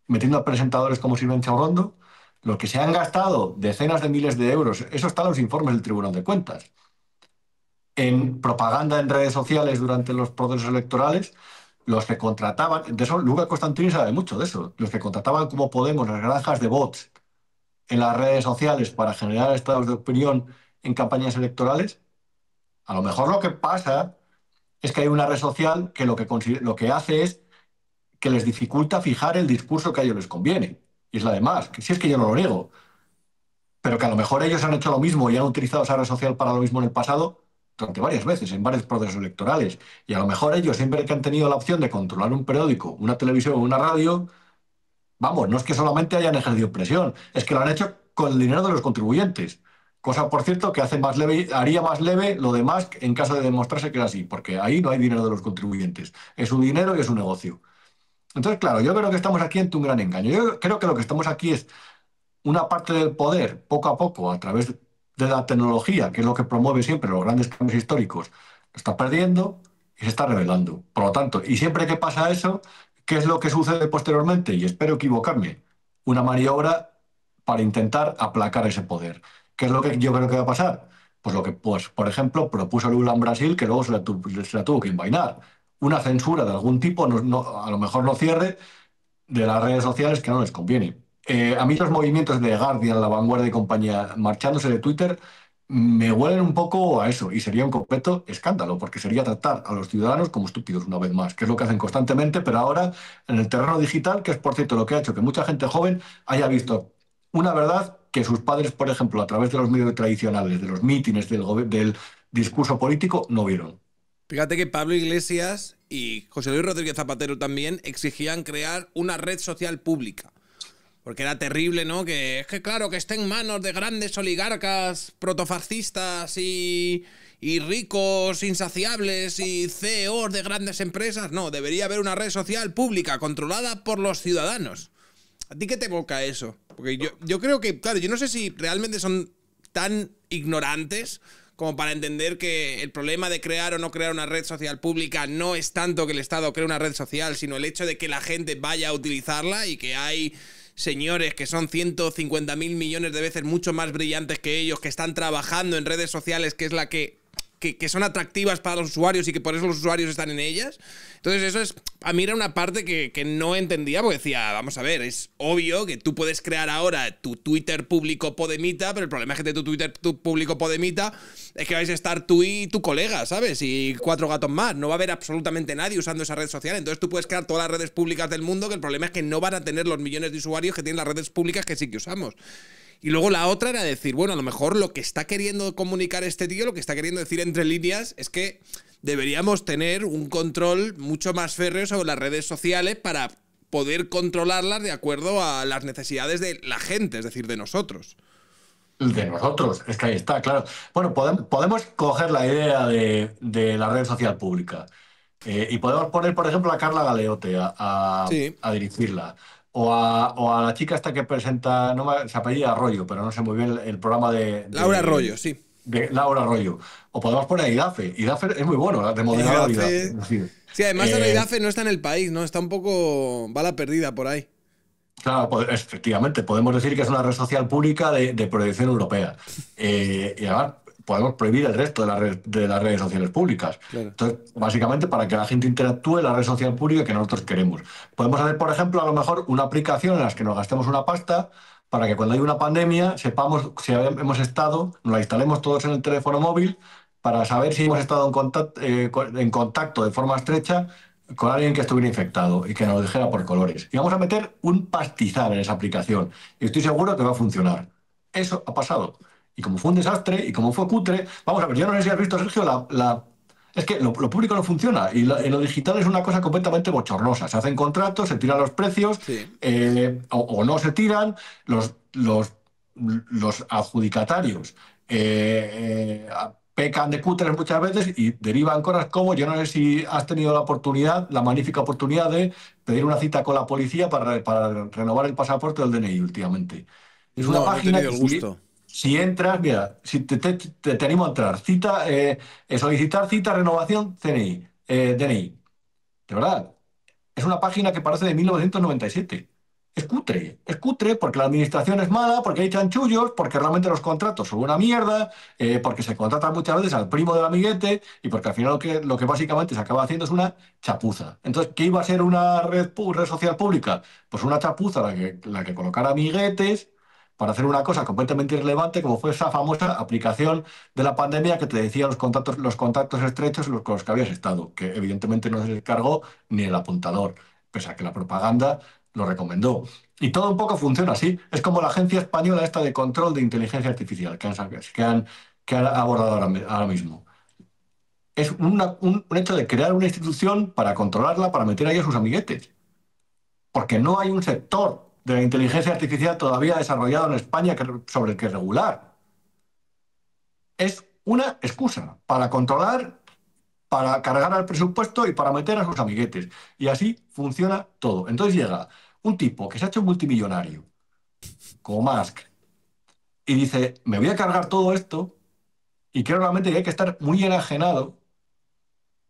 metiendo a presentadores como Silvia Chaurrondo? Los que se han gastado decenas de miles de euros, eso está en los informes del Tribunal de Cuentas, en propaganda en redes sociales durante los procesos electorales, los que contrataban, de eso Luca Costantini sabe mucho de eso, los que contrataban como Podemos las granjas de bots en las redes sociales para generar estados de opinión en campañas electorales, a lo mejor lo que pasa es que hay una red social que lo que hace es que les dificulta fijar el discurso que a ellos les conviene. Y es la de Musk, si es que yo no lo niego, pero que a lo mejor ellos han hecho lo mismo y han utilizado esa red social para lo mismo en el pasado durante varias veces, en varios procesos electorales. Y a lo mejor ellos, siempre que han tenido la opción de controlar un periódico, una televisión o una radio, vamos, no es que solamente hayan ejercido presión, es que lo han hecho con el dinero de los contribuyentes. Cosa, por cierto, que haría más leve lo de Musk en caso de demostrarse que era así, porque ahí no hay dinero de los contribuyentes. Es su dinero y es su negocio. Entonces, claro, yo creo que estamos aquí ante un gran engaño. Yo creo que lo que estamos aquí es una parte del poder, poco a poco, a través de la tecnología, que es lo que promueve siempre los grandes cambios históricos, lo está perdiendo y se está revelando. Por lo tanto, y siempre que pasa eso, ¿qué es lo que sucede posteriormente? Y espero equivocarme. Una maniobra para intentar aplacar ese poder. ¿Qué es lo que yo creo que va a pasar? Pues lo que, pues, por ejemplo, propuso Lula en Brasil, que luego se la tuvo que envainar. Una censura de algún tipo, a lo mejor no cierre, de las redes sociales que no les conviene. A mí los movimientos de Guardian, La Vanguardia y compañía marchándose de Twitter me huelen un poco a eso y sería un completo escándalo porque sería tratar a los ciudadanos como estúpidos una vez más, que es lo que hacen constantemente, pero ahora en el terreno digital, que es por cierto lo que ha hecho que mucha gente joven haya visto una verdad que sus padres, por ejemplo, a través de los medios tradicionales, de los mítines, del discurso político, no vieron. Fíjate que Pablo Iglesias y José Luis Rodríguez Zapatero también exigían crear una red social pública. Porque era terrible, ¿no? Que es que claro, que esté en manos de grandes oligarcas protofascistas y ricos insaciables y CEOs de grandes empresas. No, debería haber una red social pública controlada por los ciudadanos. ¿A ti qué te evoca eso? Porque yo creo que, claro, yo no sé si realmente son tan ignorantes como para entender que el problema de crear o no crear una red social pública no es tanto que el Estado cree una red social, sino el hecho de que la gente vaya a utilizarla y que hay señores que son 150.000 millones de veces mucho más brillantes que ellos, que están trabajando en redes sociales, que es la que son atractivas para los usuarios y que por eso los usuarios están en ellas. Entonces eso es, a mí era una parte que no entendía, porque decía, vamos a ver, es obvio que tú puedes crear ahora tu Twitter público Podemita, pero el problema es que de tu Twitter público Podemita es que vais a estar tú y tu colega, ¿sabes? Y 4 gatos más, no va a haber absolutamente nadie usando esa red social. Entonces tú puedes crear todas las redes públicas del mundo, que el problema es que no van a tener los millones de usuarios que tienen las redes públicas que sí que usamos. Y luego la otra era decir, bueno, a lo mejor lo que está queriendo comunicar este tío, lo que está queriendo decir entre líneas, es que deberíamos tener un control mucho más férreo sobre las redes sociales para poder controlarlas de acuerdo a las necesidades de la gente, es decir, de nosotros. De nosotros, es que ahí está, claro. Bueno, podemos coger la idea de la red social pública y podemos poner, por ejemplo, a Carla Galeote Sí. a dirigirla. O a la chica esta que presenta, se apellida Arroyo, pero no sé muy bien el programa Laura Arroyo, sí. de Laura Arroyo. O podemos poner a Idafe. Idafe es muy bueno, de moderador Idafe. Es decir, Sí, además ahora Idafe no está en el país, ¿no? Está un poco bala perdida por ahí. claro, efectivamente, podemos decir que es una red social pública de proyección europea. Y además podemos prohibir el resto de las redes sociales públicas. Claro. Entonces, básicamente, para que la gente interactúe en la red social pública que nosotros queremos. Podemos hacer, por ejemplo, a lo mejor una aplicación en la que nos gastemos una pasta para que cuando hay una pandemia sepamos si hemos estado, nos la instalemos todos en el teléfono móvil para saber si hemos estado en contacto de forma estrecha con alguien que estuviera infectado y que nos lo dijera por colores. Y vamos a meter un pastizal en esa aplicación. Y estoy seguro que va a funcionar. Eso ha pasado. Y como fue un desastre y como fue cutre, vamos a ver, yo no sé si has visto, Sergio, es que lo público no funciona y lo digital es una cosa completamente bochornosa. Se hacen contratos, se tiran los precios, Sí. o no se tiran, los adjudicatarios pecan de cutres muchas veces y derivan cosas como, yo no sé si has tenido la magnífica oportunidad de pedir una cita con la policía para renovar el pasaporte o el DNI últimamente. Es una No, no he página tenido que el gusto. si entras, mira, si te animo a entrar, solicitar cita, renovación, DNI. De verdad, es una página que parece de 1997. Es cutre porque la administración es mala, porque hay chanchullos, porque realmente los contratos son una mierda, porque se contrata muchas veces al primo del amiguete y porque al final lo que básicamente se acaba haciendo es una chapuza. Entonces, ¿qué iba a ser una red social pública? Pues una chapuza la que colocara amiguetes para hacer una cosa completamente irrelevante, como fue esa famosa aplicación de la pandemia que te decía los contactos estrechos con los que habías estado, que evidentemente no se descargó ni el apuntador, pese a que la propaganda lo recomendó. Y todo un poco funciona así. Es como la Agencia Española esta de Control de Inteligencia Artificial que han abordado ahora mismo. Es un hecho de crear una institución para controlarla, para meter ahí a sus amiguetes. Porque no hay un sector de la inteligencia artificial todavía desarrollado en España sobre el que regular. Es una excusa para controlar, para cargar al presupuesto y para meter a sus amiguetes. Y así funciona todo. Entonces llega un tipo que se ha hecho multimillonario, como Musk, y dice, me voy a cargar todo esto, y creo realmente que hay que estar muy enajenado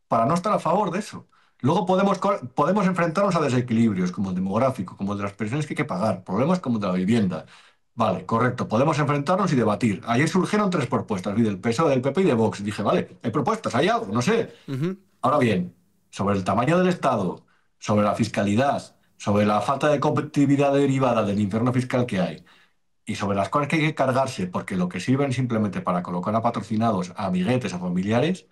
para no estar a favor de eso. Luego podemos enfrentarnos a desequilibrios como el demográfico, como el de las pensiones que hay que pagar, problemas como el de la vivienda. Vale, correcto, podemos enfrentarnos y debatir. Ayer surgieron 3 propuestas, del PSOE, del PP y de Vox. Dije, vale, hay propuestas, hay algo, no sé. Ujú. Ahora bien, sobre el tamaño del Estado, sobre la fiscalidad, sobre la falta de competitividad derivada del infierno fiscal que hay, y sobre las cosas que hay que cargarse, porque lo que sirven simplemente para colocar a patrocinados, a amiguetes, a familiares,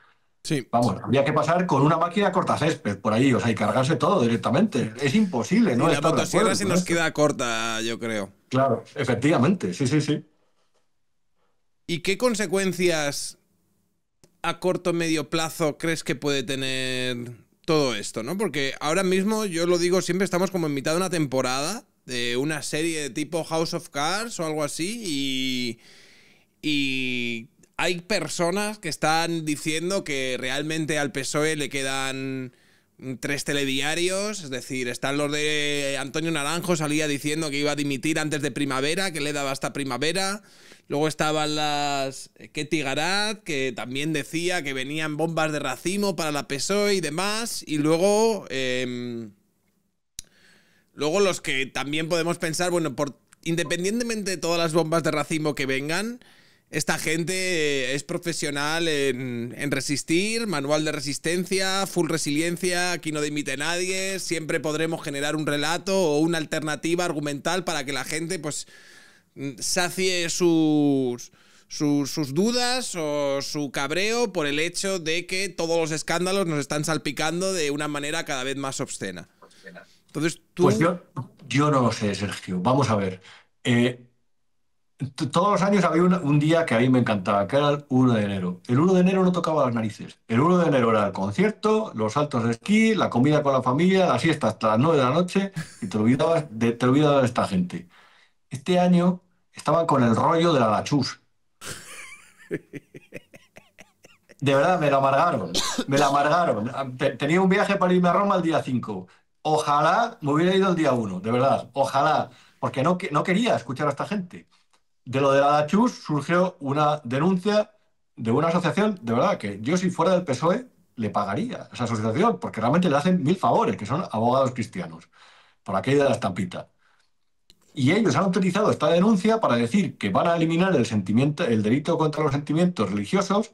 Sí. vamos, habría que pasar con una máquina cortacésped por ahí, o sea, y cargarse todo directamente. Es imposible, Y ¿no? la Estar de motosierra acuerdo se con nos esto. queda corta, yo creo. Claro, efectivamente, sí, sí, sí. ¿Y qué consecuencias a corto o medio plazo crees que puede tener todo esto, ¿no? Porque ahora mismo, yo lo digo siempre, estamos como en mitad de una temporada de una serie de tipo House of Cards o algo así y hay personas que están diciendo que realmente al PSOE le quedan 3 telediarios, es decir, están los de Antonio Naranjo, salía diciendo que iba a dimitir antes de primavera, que le daba hasta primavera. Luego estaban las Ketty Garat, que también decía que venían bombas de racimo para la PSOE y demás. Y luego, luego los que también podemos pensar, bueno, independientemente de todas las bombas de racimo que vengan, esta gente es profesional en resistir, manual de resistencia, full resiliencia, aquí no dimite nadie, siempre podremos generar un relato o una alternativa argumental para que la gente pues sacie sus dudas o su cabreo por el hecho de que todos los escándalos nos están salpicando de una manera cada vez más obscena. Entonces tú... Pues yo no lo sé, Sergio. Vamos a ver. Todos los años había un día que a mí me encantaba, que era el 1 de enero. El 1 de enero no tocaba las narices. El 1 de enero era el concierto, los saltos de esquí, la comida con la familia, la siesta hasta las 9 de la noche y te olvidabas de esta gente. Este año estaban con el rollo de la Lachus. De verdad, me la amargaron. Me la amargaron. Tenía un viaje para irme a Roma el día 5. Ojalá me hubiera ido el día 1, de verdad. Ojalá. Porque no quería escuchar a esta gente. De lo de la Dachus surgió una denuncia de una asociación, de verdad, que yo si fuera del PSOE le pagaría a esa asociación, porque realmente le hacen 1000 favores, que son abogados cristianos, por aquello de la estampita. Y ellos han utilizado esta denuncia para decir que van a eliminar el delito contra los sentimientos religiosos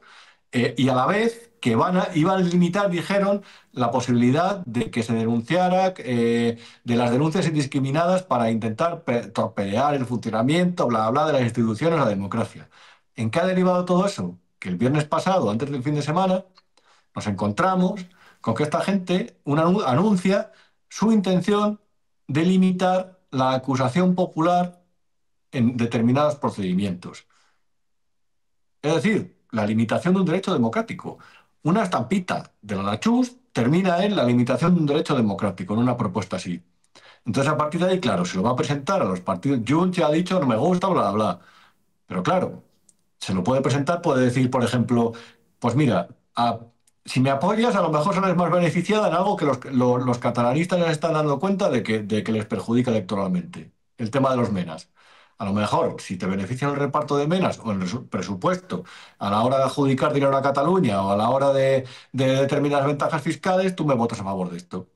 y a la vez que iban a limitar, dijeron, la posibilidad de que se denunciara, de las denuncias indiscriminadas para intentar torpedear el funcionamiento, bla, bla, de las instituciones, la democracia. ¿En qué ha derivado todo eso? Que el viernes pasado, antes del fin de semana, nos encontramos con que esta gente anuncia su intención de limitar la acusación popular en determinados procedimientos. Es decir, la limitación de un derecho democrático. Una estampita de la Nachus termina en la limitación de un derecho democrático, en una propuesta así. Entonces, a partir de ahí, claro, se lo va a presentar a los partidos. Junts ya ha dicho, no me gusta, bla, bla, bla. Pero claro, se lo puede presentar, puede decir, por ejemplo, pues mira, si me apoyas, a lo mejor sales más beneficiada en algo que los catalanistas ya se están dando cuenta de que les perjudica electoralmente. El tema de los menas. A lo mejor, si te benefician el reparto de menas o el presupuesto a la hora de adjudicar dinero a Cataluña o a la hora de determinar ventajas fiscales, tú me votas a favor de esto.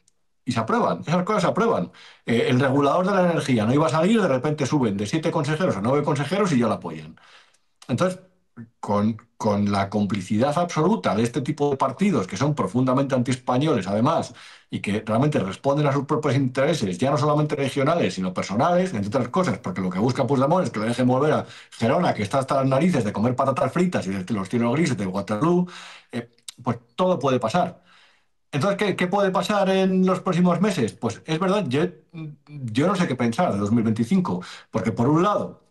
Y se aprueban, esas cosas se aprueban. El regulador de la energía no iba a salir, de repente suben de 7 consejeros a 9 consejeros y ya lo apoyan. Entonces, con la complicidad absoluta de este tipo de partidos que son profundamente antiespañoles, además, y que realmente responden a sus propios intereses, ya no solamente regionales, sino personales, entre otras cosas, porque lo que busca Puigdemont es que le dejen volver a Gerona, que está hasta las narices de comer patatas fritas y de los tiros grises de Waterloo, pues todo puede pasar. Entonces, ¿qué puede pasar en los próximos meses? Pues es verdad, yo no sé qué pensar de 2025, porque por un lado,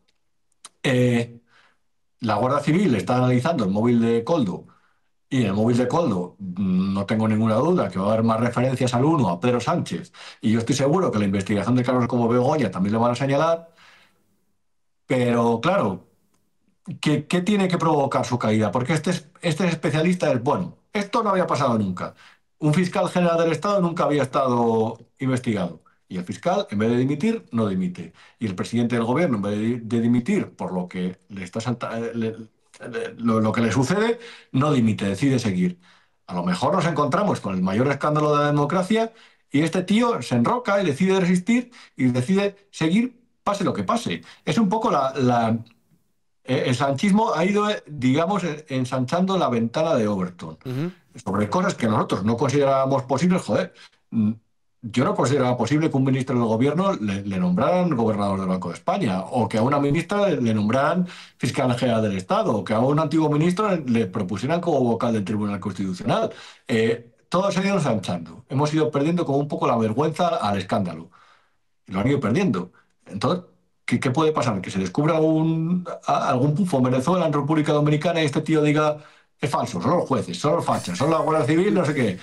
la Guardia Civil está analizando el móvil de Koldo y en el móvil de Koldo no tengo ninguna duda que va a haber más referencias al uno, a Pedro Sánchez, y yo estoy seguro que la investigación de Carlos como Begoña también le van a señalar, pero claro, ¿qué tiene que provocar su caída? Porque este especialista es, bueno, esto no había pasado nunca. Un fiscal general del Estado nunca había estado investigado. Y el fiscal, en vez de dimitir, no dimite. Y el presidente del gobierno, en vez de dimitir por lo que le está lo que le sucede, no dimite, decide seguir. A lo mejor nos encontramos con el mayor escándalo de la democracia y este tío se enroca y decide resistir y decide seguir, pase lo que pase. Es un poco el sanchismo ha ido, digamos, ensanchando la ventana de Overton sobre cosas que nosotros no considerábamos posibles. Joder, yo no consideraba posible que un ministro del gobierno le nombraran gobernador del Banco de España, o que a una ministra le nombraran fiscal general del Estado, o que a un antiguo ministro le propusieran como vocal del Tribunal Constitucional. Todo se ha ido ensanchando. Hemos ido perdiendo como un poco la vergüenza al escándalo. Y lo han ido perdiendo. Entonces, ¿qué puede pasar? Que se descubra algún pufo en Venezuela, en República Dominicana, y este tío diga Es falso, son los jueces, son los fachas, son la Guardia Civil, no sé qué,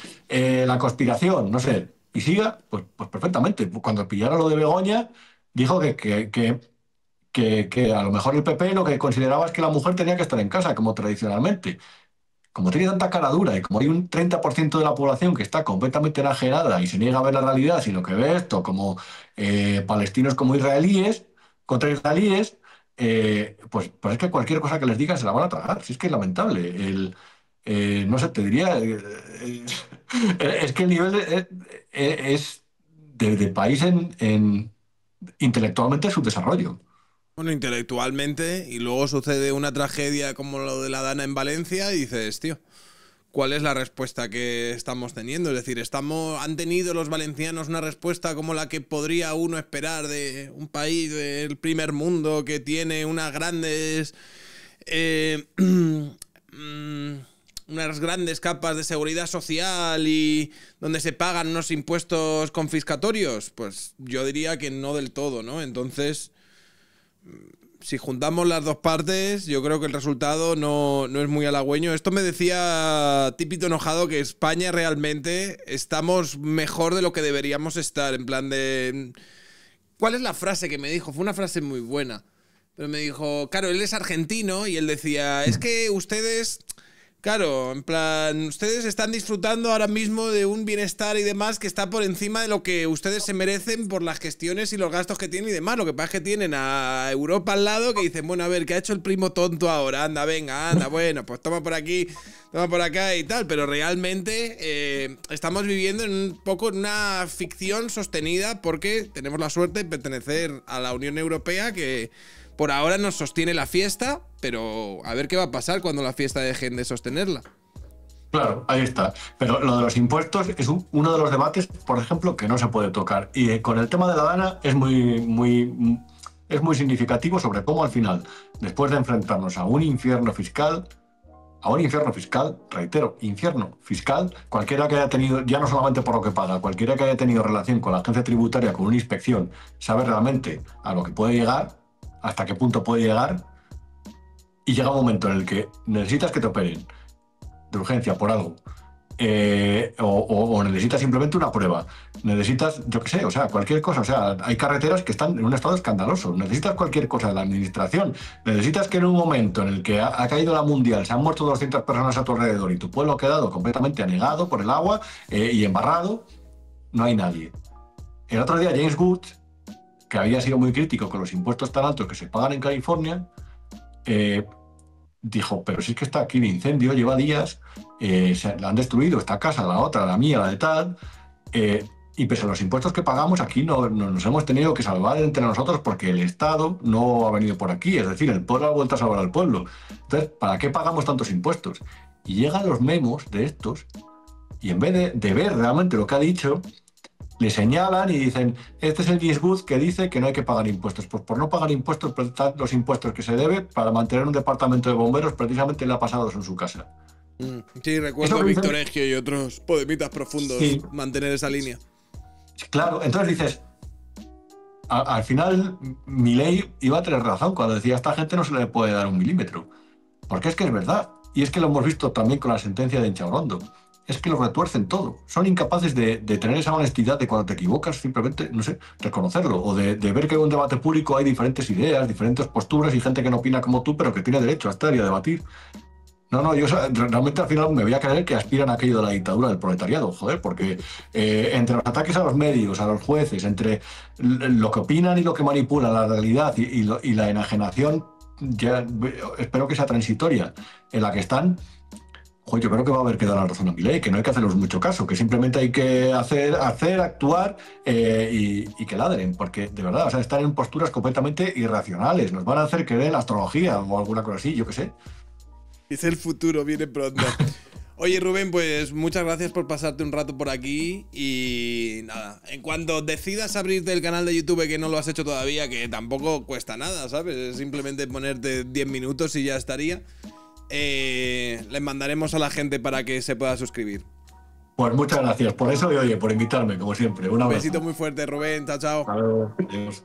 la conspiración, no sé. Y siga, pues perfectamente. Cuando pillara lo de Begoña, dijo que a lo mejor el PP lo que consideraba es que la mujer tenía que estar en casa, como tradicionalmente. Como tiene tanta cara dura y como hay un 30% de la población que está completamente enajenada y se niega a ver la realidad, sino que ve esto como palestinos como israelíes, contra israelíes, pues es que cualquier cosa que les digan se la van a tragar. Si es que es lamentable. No sé, te diría, es que el nivel es de país intelectualmente subdesarrollo. Bueno, intelectualmente, y luego sucede una tragedia como lo de la Dana en Valencia y dices, tío, ¿cuál es la respuesta que estamos teniendo? Es decir, ¿han tenido los valencianos una respuesta como la que podría uno esperar de un país del primer mundo que tiene unas grandes unas grandes capas de seguridad social y donde se pagan unos impuestos confiscatorios? Pues yo diría que no del todo, ¿no? Entonces, si juntamos las dos partes, yo creo que el resultado no es muy halagüeño. Esto me decía Típito Enojado, que España realmente estamos mejor de lo que deberíamos estar. En plan de... ¿Cuál es la frase que me dijo? Fue una frase muy buena. Pero me dijo, claro, él es argentino y él decía, es que ustedes... Claro, en plan, ustedes están disfrutando ahora mismo de un bienestar y demás que está por encima de lo que ustedes se merecen por las gestiones y los gastos que tienen y demás. Lo que pasa es que tienen a Europa al lado que dicen, bueno, a ver, ¿qué ha hecho el primo tonto ahora? Anda, venga, anda, bueno, pues toma por aquí, toma por acá y tal. Pero realmente estamos viviendo en un poco en una ficción sostenida porque tenemos la suerte de pertenecer a la Unión Europea que... Por ahora nos sostiene la fiesta, pero a ver qué va a pasar cuando la fiesta dejen de sostenerla. Claro, ahí está. Pero lo de los impuestos es uno de los debates, por ejemplo, que no se puede tocar. Y con el tema de la Dana es muy significativo sobre cómo al final, después de enfrentarnos a un infierno fiscal, reitero, infierno fiscal, cualquiera que haya tenido, ya no solamente por lo que paga, cualquiera que haya tenido relación con la agencia tributaria, con una inspección, sabe realmente a lo que puede llegar, hasta qué punto puede llegar, y llega un momento en el que necesitas que te operen de urgencia por algo, o necesitas simplemente una prueba, necesitas, yo qué sé, o sea, cualquier cosa, o sea, hay carreteras que están en un estado escandaloso, necesitas cualquier cosa de la administración, necesitas que en un momento en el que ha caído la mundial, se han muerto 200 personas a tu alrededor y tu pueblo ha quedado completamente anegado por el agua y embarrado, no hay nadie. El otro día James Wood, que había sido muy crítico con los impuestos tan altos que se pagan en California, dijo, pero si es que está aquí de incendio, lleva días, la han destruido esta casa, la otra, la mía, la de tal, y pese a los impuestos que pagamos, aquí no nos hemos tenido que salvar entre nosotros porque el Estado no ha venido por aquí, es decir, el pueblo ha vuelto a salvar al pueblo. Entonces, ¿para qué pagamos tantos impuestos? Y llegan los memos de estos, y en vez de ver realmente lo que ha dicho, le señalan y dicen, este es el James Wood que dice que no hay que pagar impuestos. Pues por no pagar impuestos, los impuestos que se debe para mantener un departamento de bomberos, precisamente le ha pasado eso en su casa. Sí, recuerdo a Víctor Egio y otros podemitas profundos mantener esa línea. Claro, entonces dices, al final Milei iba a tener razón cuando decía, a esta gente no se le puede dar un milímetro. Porque es que es verdad. Y es que lo hemos visto también con la sentencia de Inchaurrondo. Es que lo retuercen todo. Son incapaces de tener esa honestidad de cuando te equivocas, simplemente, no sé, reconocerlo. O de ver que en un debate público hay diferentes ideas, diferentes posturas y gente que no opina como tú, pero que tiene derecho a estar y a debatir. No, yo realmente al final me voy a creer que aspiran a aquello de la dictadura del proletariado, joder, porque entre los ataques a los medios, a los jueces, entre lo que opinan y lo que manipulan la realidad y la enajenación, ya espero que sea transitoria, en la que están. Yo creo que va a haber que dar la razón a Milei, que no hay que hacerles mucho caso, que simplemente hay que hacer actuar y que ladren, porque de verdad, o sea, están en posturas completamente irracionales, nos van a hacer creer en la astrología o alguna cosa así, yo qué sé. Dice el futuro, viene pronto. Oye, Rubén, pues muchas gracias por pasarte un rato por aquí y nada, en cuanto decidas abrirte el canal de YouTube, que no lo has hecho todavía, que tampoco cuesta nada, ¿sabes? Es simplemente ponerte 10 minutos y ya estaría. Les mandaremos a la gente para que se pueda suscribir. Pues muchas gracias por eso y oye, por invitarme, como siempre. Un abrazo. Besito muy fuerte, Rubén. Chao, chao. Adiós.